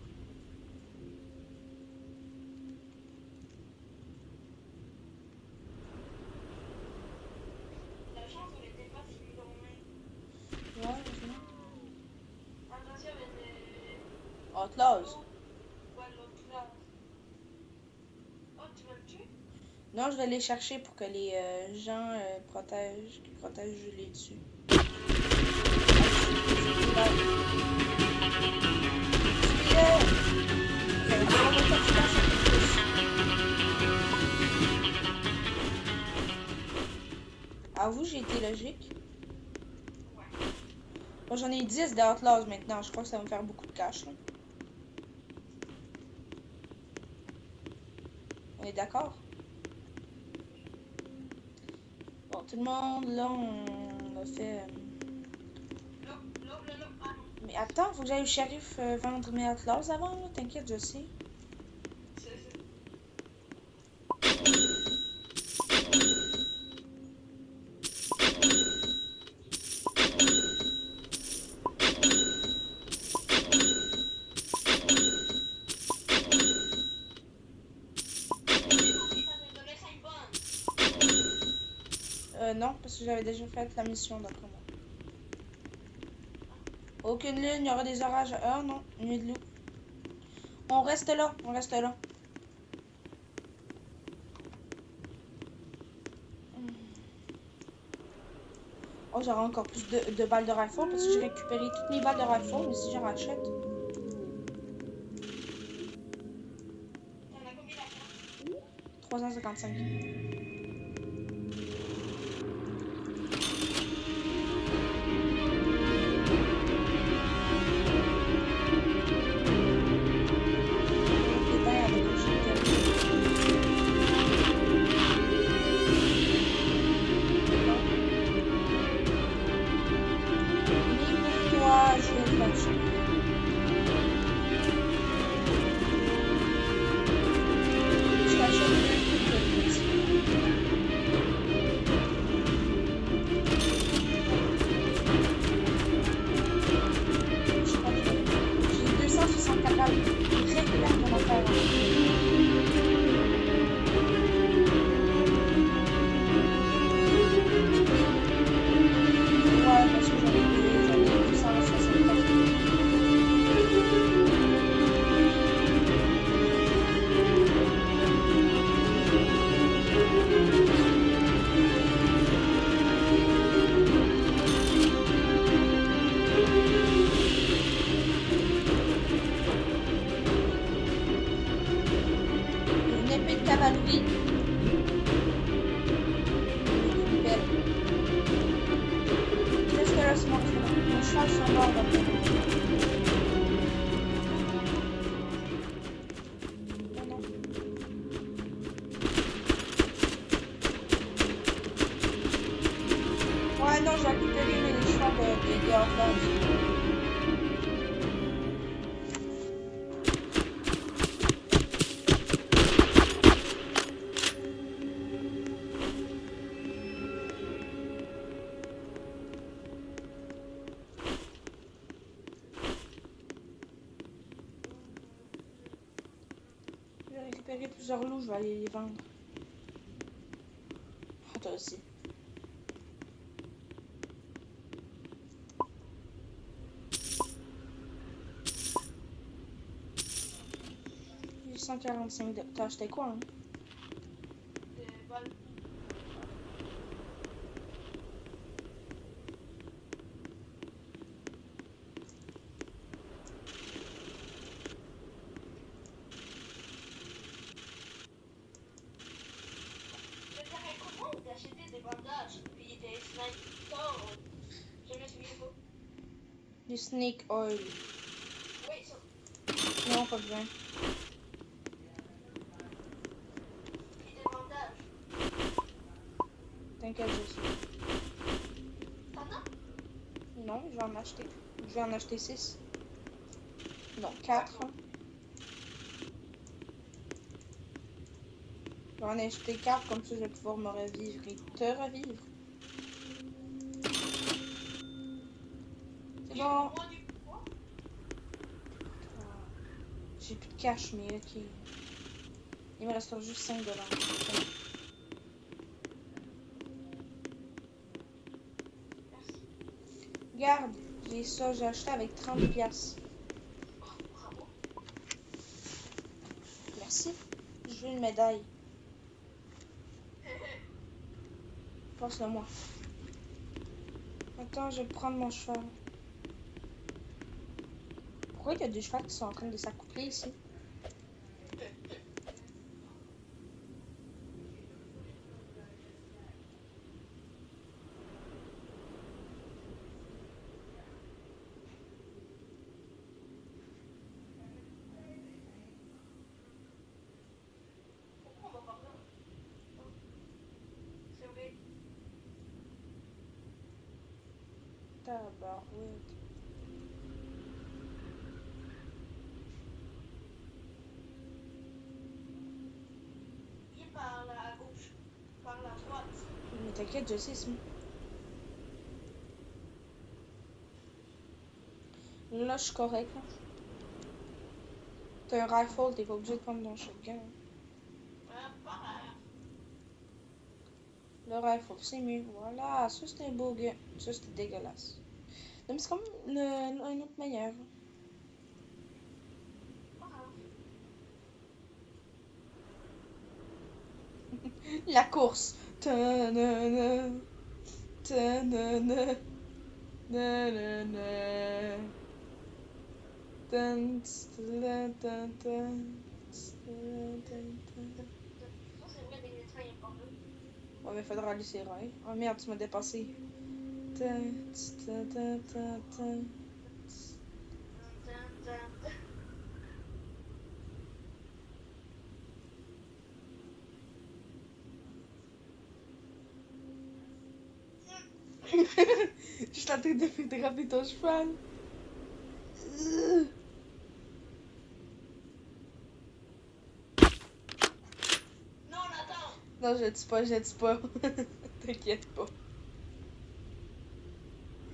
[SPEAKER 2] La chance, on n'était pas si loin.
[SPEAKER 1] Ouais, heureusement.
[SPEAKER 2] Attention, mais
[SPEAKER 1] Outlaws.
[SPEAKER 2] Ouais, l'autre là. Oh, tu vas le tuer?
[SPEAKER 1] Non, je vais aller chercher pour que les gens protègent les dessus. Avoue, j'ai été logique.
[SPEAKER 2] Ouais.
[SPEAKER 1] Moi, j'en ai 10 d'Outlaws maintenant. Je crois que ça va me faire beaucoup de cash. Là. On est d'accord? Bon, tout le monde, là, on a fait... Mais attends, faut que j'aille au shérif vendre mes Outlaws avant, là. T'inquiète, je sais. 5 non, parce que j'avais déjà fait la mission d'après moi. Aucune lune, il y aura des orages. Ah non, nuit de loup. On reste là, Oh, j'aurai encore plus de balles de rifle parce que j'ai récupéré toutes mes balles de rifle, mais si j'en rachète.
[SPEAKER 2] T'en as combien d'argent?
[SPEAKER 1] 355. dégâts offensifs. J'ai récupéré plusieurs loups, je vais aller les vendre. Ah, toi aussi. J'ai 145 de... T'as acheté quoi, hein?
[SPEAKER 2] Des balles. Je dirais comment d'acheter des bandages puis des snipers. Je me souviens pas.
[SPEAKER 1] Du snake oil.
[SPEAKER 2] Oui, ça.
[SPEAKER 1] Non, pas besoin.
[SPEAKER 2] Puis des bandages.
[SPEAKER 1] T'inquiète, je sais.
[SPEAKER 2] T'en as?
[SPEAKER 1] Non, je vais en acheter. Je vais en acheter 6. Non, 4. Je vais en acheter 4, comme ça je vais pouvoir me revivre et te revivre. C'est bon.
[SPEAKER 2] Moi, du coup,
[SPEAKER 1] J'ai plus de cash, mais ok. Il me restera juste 5 $.
[SPEAKER 2] merci.
[SPEAKER 1] Regarde, j'ai ça, j'ai acheté avec 30 piastres.
[SPEAKER 2] Oh, bravo.
[SPEAKER 1] Merci. Je veux une médaille. Passe-le moi. Attends, je vais prendre mon cheval. Pourquoi il y a deux chevaux qui sont en train de s'accoupler ici?
[SPEAKER 2] Pourquoi on va par là? C'est vrai.
[SPEAKER 1] Tabarouette.
[SPEAKER 2] Il est par la gauche. Par la droite.
[SPEAKER 1] Mais t'inquiète, je sais, Smith. Là, je suis correct. Là. T'as un rifle, t'es pas obligé de prendre ton shotgun.
[SPEAKER 2] Par
[SPEAKER 1] Le rifle, c'est mieux. Voilà, ça c'est un beau gun. Ça c'était dégueulasse. Non, mais c'est comme un autre meilleur. La course. Ta-na-na. Ta-na-na. Na-na-na. Tan, tsta, tan, tan, tsta, tan, tan.
[SPEAKER 2] Ça, c'est vrai, des médecins, il y a pas deux.
[SPEAKER 1] Ouais, mais faudra aller ses rails. Oh merde, tu m'as dépassé. Tan, tsta, tan, tan, tan. Je suis en train de faire déraper ton cheval.
[SPEAKER 2] Non, Nathan!
[SPEAKER 1] Non, je tue pas, je tue pas. T'inquiète pas.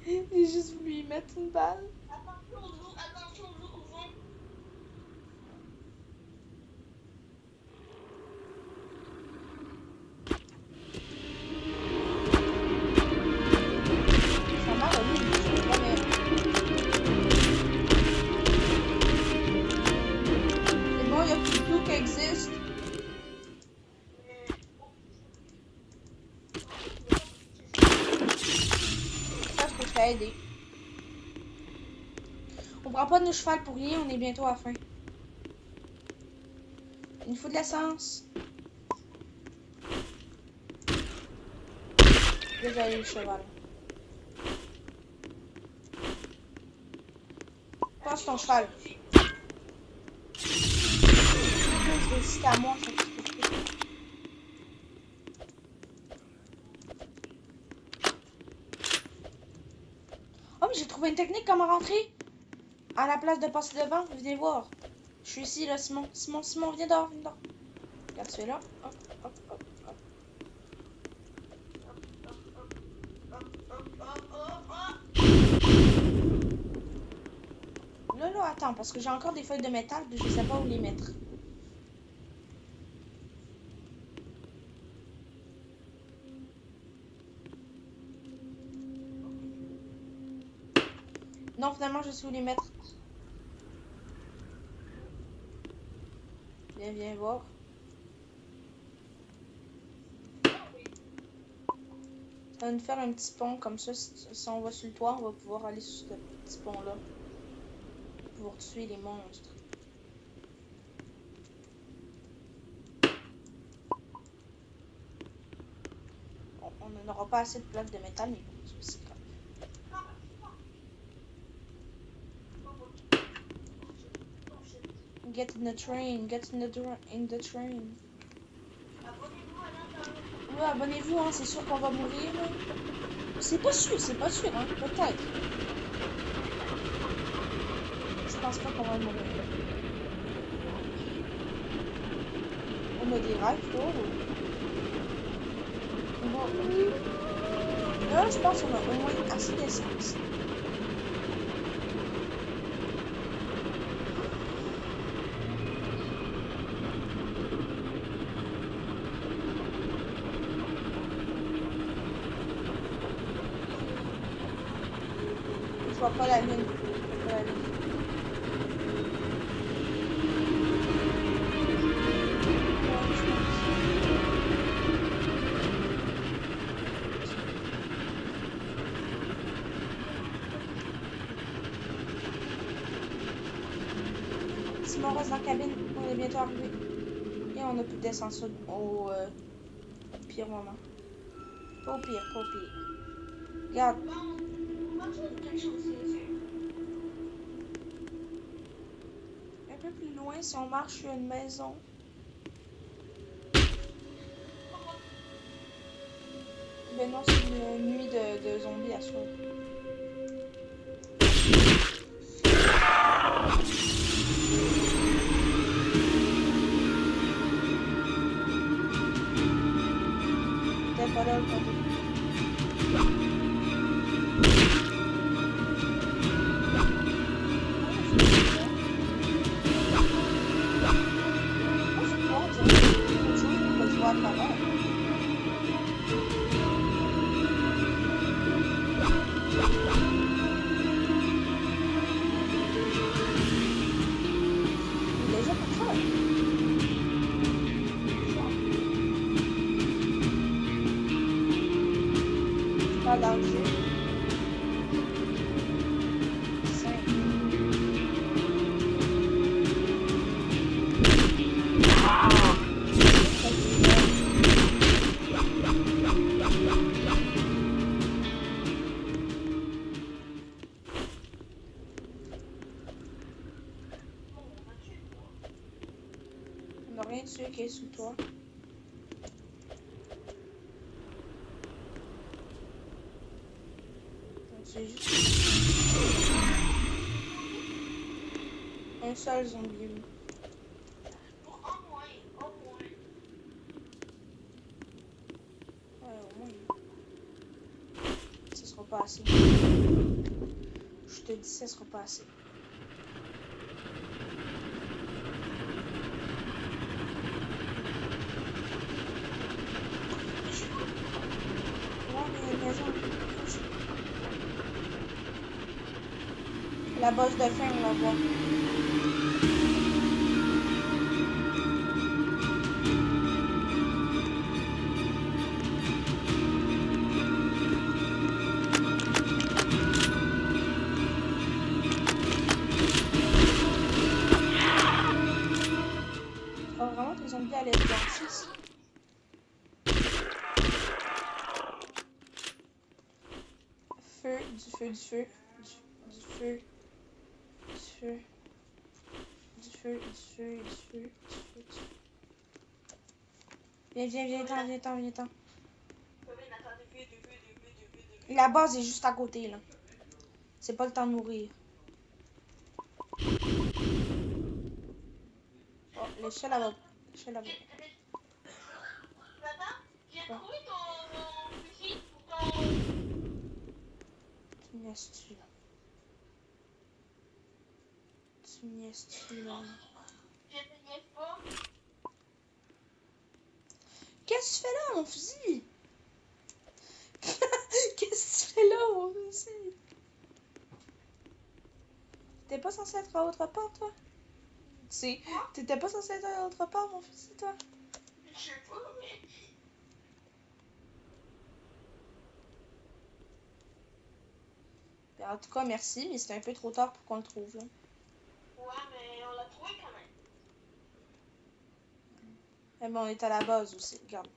[SPEAKER 1] J'ai juste voulu y mettre une balle.
[SPEAKER 2] Attention aux loups au fond.
[SPEAKER 1] Ça m'a remis une chose, mais... C'est bon, il y a plus de loups qui existent. Ça, je peux te aider. On prend pas de cheval pour rien, on est bientôt à la fin. Il nous faut de l'essence. Désolé le cheval. Passe ton cheval. Je vais citer à moi, ça fait ce que je fais. Oh, mais trouvé une technique comment rentrer? À la place de passer devant, venez voir. Je suis ici, là, Simon. Simon, viens dehors, viens dehors. Regarde celui-là. Hop, hop, hop, hop. Là, attends, parce que j'ai encore des feuilles de métal, puis je sais pas où les mettre. Non, finalement, je sais où les mettre. Viens voir. Ça va nous faire un petit pont, comme ça, si on va sur le toit, on va pouvoir aller sur ce petit pont-là. Pour tuer les monstres. On n'aura pas assez de plaques de métal, mais bon, c'est grave. Get in the train, in the train. Ouais, abonnez-vous, hein, c'est sûr qu'on va mourir. C'est pas sûr, hein, peut-être. Je pense pas qu'on va mourir. On a des rêves, là. Bon, ok. Là, je pense qu'on a au moins assez d'essence. Je vois pas la lune. Simon reste dans la cabine, on est bientôt arrivé. Et on a plus d'essence au pire moment. Pas au pire. Regarde. Un peu plus loin, si on marche sur une maison. Ben non, c'est une nuit de zombies à soi. T'es pas là le temps. Pas d'argent. On n'a rien dessus qui est sous toi. C'est juste un seul zombie.
[SPEAKER 2] Pour au moins.
[SPEAKER 1] Ouais, au moins. Ça sera pas assez. Je te dis, ça sera pas assez. La bosse de fin, on la voit. Oh, vraiment que les zombies allaient être gentils. Du feu. Viens. La base est juste à côté, là. C'est pas le temps de mourir. Oh, l'échelle, elle va... L'échelle, elle va...
[SPEAKER 2] Attends, j'ai
[SPEAKER 1] Quoi?
[SPEAKER 2] trouvé ton fusil pour ton...
[SPEAKER 1] Tu me laisses-tu, là? Tu me laisses-tu, là?
[SPEAKER 2] Je te laisse pas.
[SPEAKER 1] Qu'est-ce que tu fais là, mon fusil? Qu'est-ce que tu fais là, mon fusil? T'es pas censé être à autre part, toi? T'étais pas censé être à autre part, mon fusil, toi?
[SPEAKER 2] Je sais pas, mais...
[SPEAKER 1] En tout cas, merci, mais c'est un peu trop tard pour qu'on le trouve, là.
[SPEAKER 2] Ouais, mais on l'a trouvé quand même.
[SPEAKER 1] Mais bon, on est à la base aussi, regarde.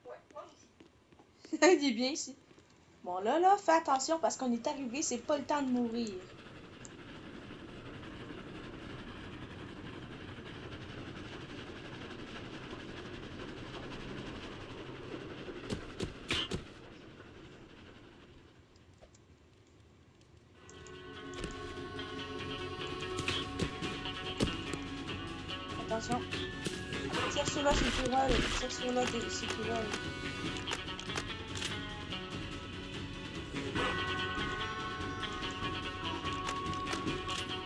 [SPEAKER 2] Ouais, moi aussi.
[SPEAKER 1] Il est bien ici. Bon, là, fais attention parce qu'on est arrivé, c'est pas le temps de mourir. Attention. Tire sur là, c'est plus drôle. Tire sur là, c'est plus drôle.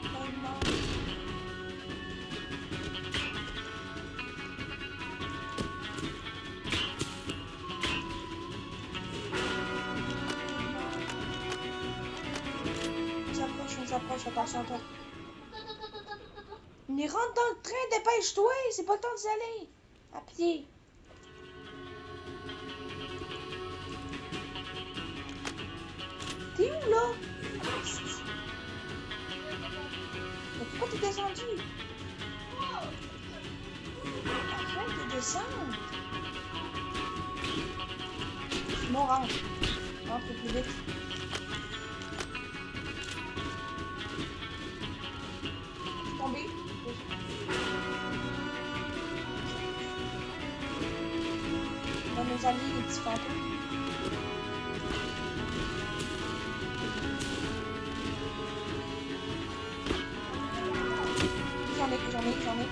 [SPEAKER 1] Oh non. On s'approche, attention toi. Mais rentre dans le train, dépêche-toi, c'est pas le temps d'y aller. À pied. T'es où là? Mais pourquoi t'es descendu? Arrête de descendre. Sinon rentre. Rentre plus vite. Tombé. On va nous allier les petits fantômes. J'en ai.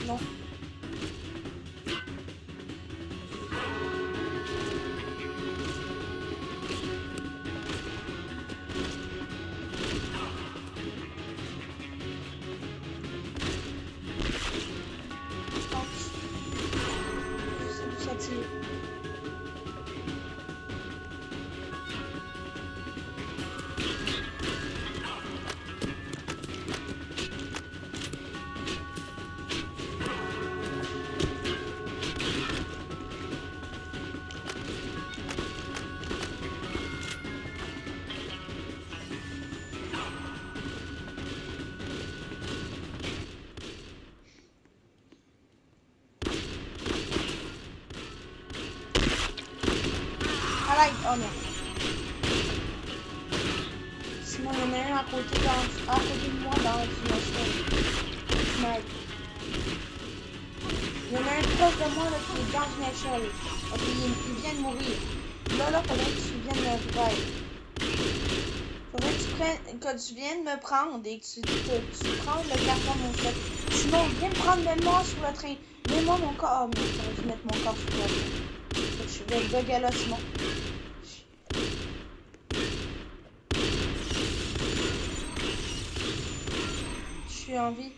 [SPEAKER 1] Non. Ça tire. Oh non. Sinon, il y en a un à côté de moi dans une échelle. Il y en a un proche de moi là, qui est dans une échelle. Ok, il vient de mourir. Là, faudrait que tu viennes me revive. Faudrait que tu viennes me prendre et que tu prennes le carton de mon chef. Sinon, viens me prendre le moi sur le train. Mets-moi mon corps. Oh, mais j'aurais dû mettre mon corps sur le train. Je vais bugger là, sinon. Je suis en vie.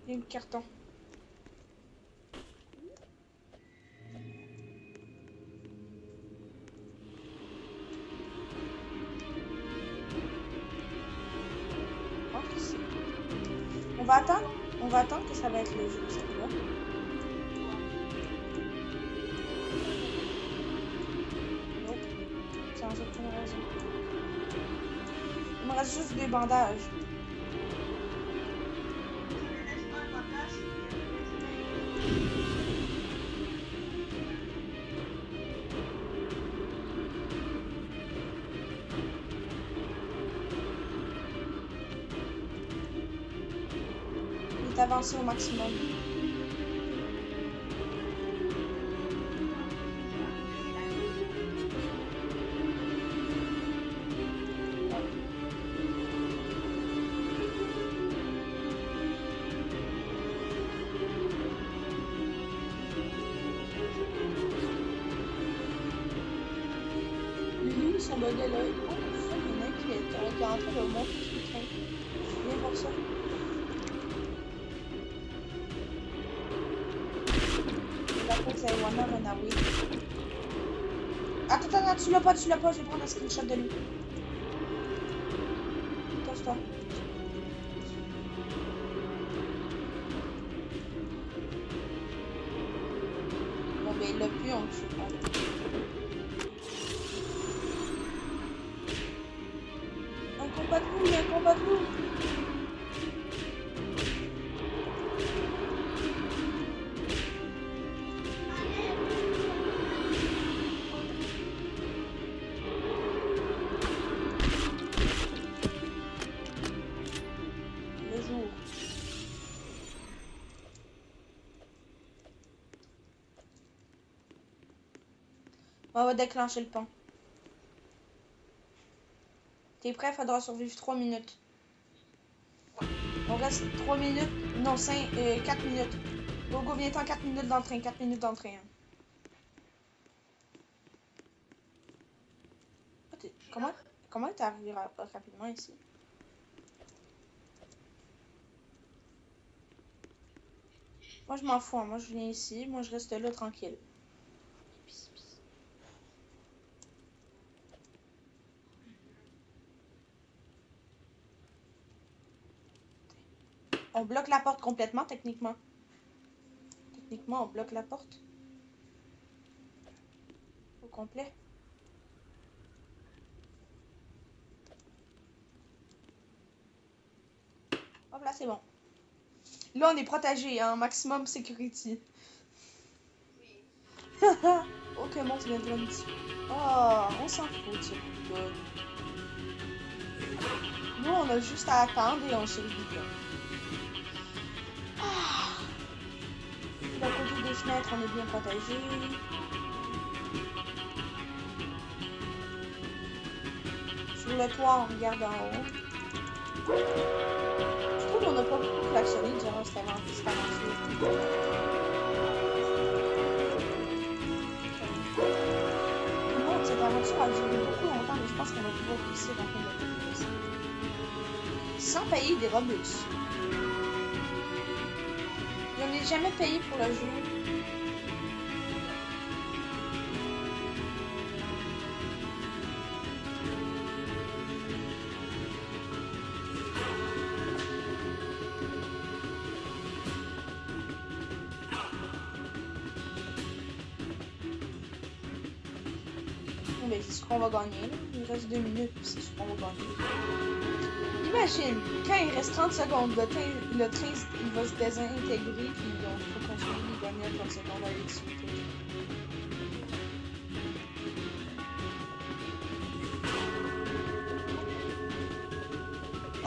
[SPEAKER 1] Et le carton. On va attendre que ça va être le jour, ça va. T'as aucune raison. Il me reste juste 2 bandages. Il est avancé au maximum. Lui, son modèle là. Oh, ça, il y en a un qui est en train de monter sur le train. Viens voir ça. La faute, c'est Warner Runaway. Attends, tu l'as pas, je vais prendre un screenshot de lui. Cache-toi. Bon, ben, il l'a plus, on le tue pas. Un combat de loup, il y a un combat de loup. Le jour. On va déclencher le pont. T'es prêt? Faudra survivre 3 minutes. On reste 3 minutes. Non, 4 minutes. Go, viens-t'en 4 minutes dans le train. 4 minutes dans le train. Comment t'es arrivé rapidement ici? Moi, je m'en fous. Hein. Moi, je viens ici. Moi, je reste là tranquille. On bloque la porte complètement, techniquement. Techniquement, on bloque la porte. Au complet. Hop là, c'est bon. Là, on est protégé, hein, maximum security.
[SPEAKER 2] Oui.
[SPEAKER 1] Ok, bon, tu viens de me dire. Oh, on s'en fout de ce bug. Nous, on a juste à attendre et on survit bien. À côté des fenêtres, on est bien protégé. Sur le toit, on regarde en haut. Je trouve qu'on n'a pas beaucoup klaxonné durant cette aventure. Non, cette aventure a duré beaucoup longtemps, mais je pense qu'on va pouvoir réussir à faire le temps. Sans payer des Robux. Je n'ai jamais payé pour le jeu. Bon, ben, c'est ce qu'on va gagner. Là. Il reste 2 minutes, puis c'est ce qu'on va gagner. Imagine, quand il reste 30 secondes, le train il va se désintégrer, puis on peut continuer de gagner 30 secondes avec ça.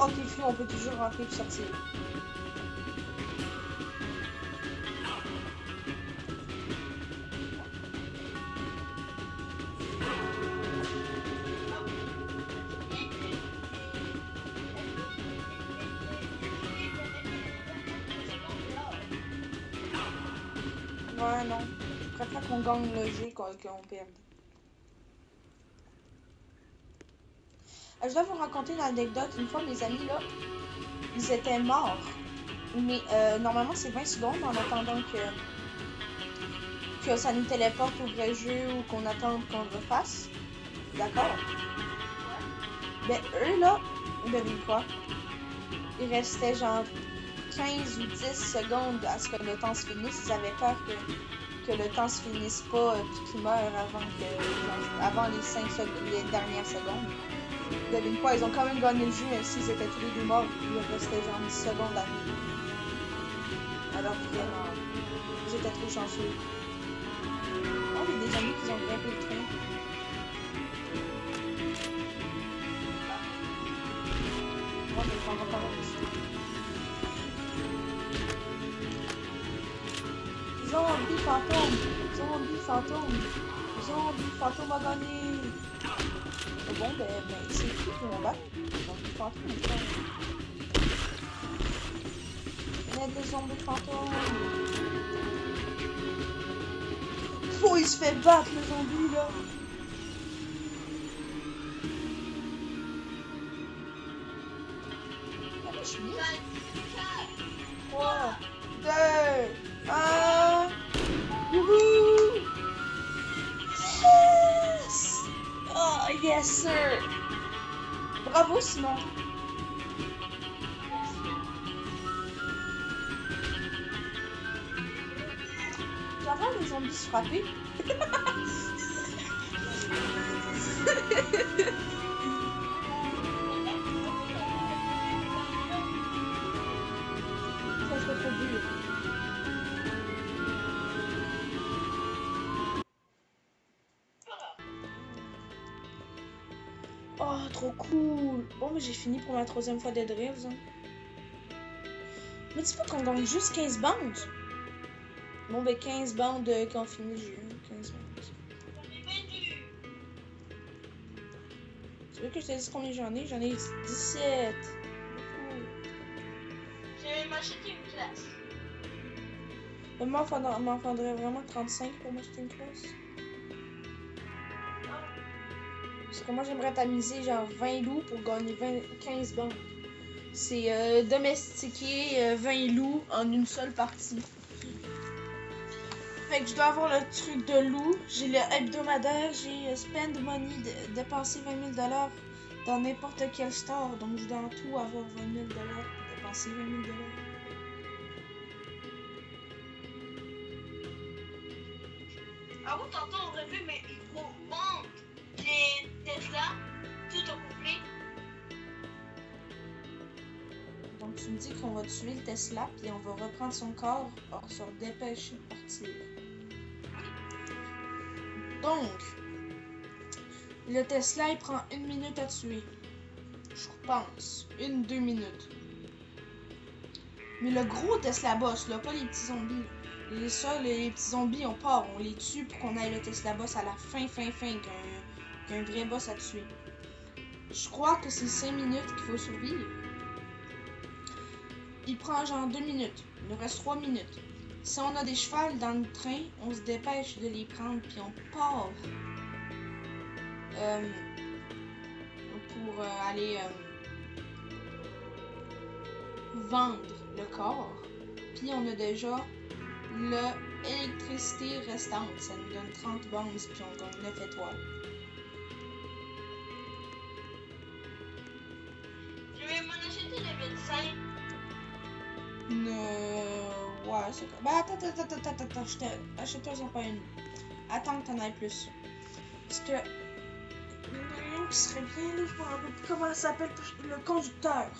[SPEAKER 1] Ok, puis on peut toujours rentrer et sortir. Ouais, non. Je préfère qu'on gagne le jeu qu'on perde. Je dois vous raconter une anecdote. Une fois, mes amis, là, ils étaient morts. Mais normalement, c'est 20 secondes en attendant que ça nous téléporte au vrai jeu ou qu'on attende qu'on le refasse. D'accord? Ben, eux, là, devinez quoi? Il restait genre 15 ou 10 secondes à ce que le temps se finisse. Ils avaient peur que le temps se finisse pas puis qu'il meurt avant les dernières secondes. Devine quoi, ils ont quand même gagné le jeu, même s'ils étaient tous les deux morts, il restait genre 10 secondes à vivre. Alors vraiment, j'étais trop chanceux. Oh, il y a des amis qui ont grimpé le train. Oh, mais on va pas voir ici. Zombie fantôme! Zombie fantôme! Zombie fantôme a gagné! Bon, ben c'est qui vont battre? Zombie fantôme, on a des zombies fantômes! Oh, il se fait battre le zombie là! Ah, je suis bien! 3, 2, 1! Youhou! Yes! Oh, yes, sir! Bravo, Simon! J'avais les zombies se frapper. Ça serait trop dur. Oh, trop cool! Bon, mais j'ai fini pour ma 3e fois Dead Reels. Hein. Mais dis pas qu'on gagne juste 15 bandes? Bon, ben 15 bandes quand on finit le jeu. 15 bandes. Tu veux que je te dise combien j'en ai? J'en ai 17.
[SPEAKER 2] J'ai même acheté une classe.
[SPEAKER 1] Mais moi, il m'en faudrait vraiment 35 pour m'acheter une classe. Parce que moi, j'aimerais tamiser genre 20 loups pour gagner 15 bandes. C'est domestiquer 20 loups en une seule partie. Fait que je dois avoir le truc de loup, j'ai le hebdomadaire, j'ai spend money, dépenser 20 000 $ dans n'importe quel store. Donc je dois en tout avoir 20 000 $, dépenser 20 000 $.
[SPEAKER 2] Ah oui, tantôt on aurait vu, mais il faut vendre les Tesla tout au complet.
[SPEAKER 1] Donc tu me dis qu'on va tuer le Tesla, puis on va reprendre son corps pour se dépêcher de partir. Donc, le Tesla, il prend 1 minute à tuer. Je pense. 1-2 minutes. Mais le gros Tesla boss, là, pas les petits zombies. Les petits zombies, on part, on les tue pour qu'on aille le Tesla boss à la fin, qu'un vrai boss à tuer. Je crois que c'est 5 minutes qu'il faut survivre. Il prend genre 2 minutes. Il nous reste 3 minutes. Si on a des chevals dans le train, on se dépêche de les prendre puis on part pour aller vendre le corps. Puis on a déjà l'électricité restante. Ça nous donne 30 bombes puis on gagne 9 étoiles.
[SPEAKER 2] Je vais m'en acheter le médecin.
[SPEAKER 1] Ouais, c'est quoi? Bah, attends, achète-toi pas une. Attends que t'en aies plus. Parce que. Il y en a rien qui serait bien, là, je me rappelle plus comment ça s'appelle, le conducteur.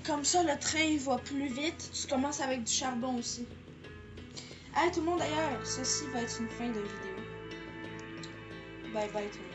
[SPEAKER 1] Comme ça, le train il va plus vite. Tu commences avec du charbon aussi. Hey tout le monde d'ailleurs, ceci va être une fin de vidéo. Bye bye tout le monde.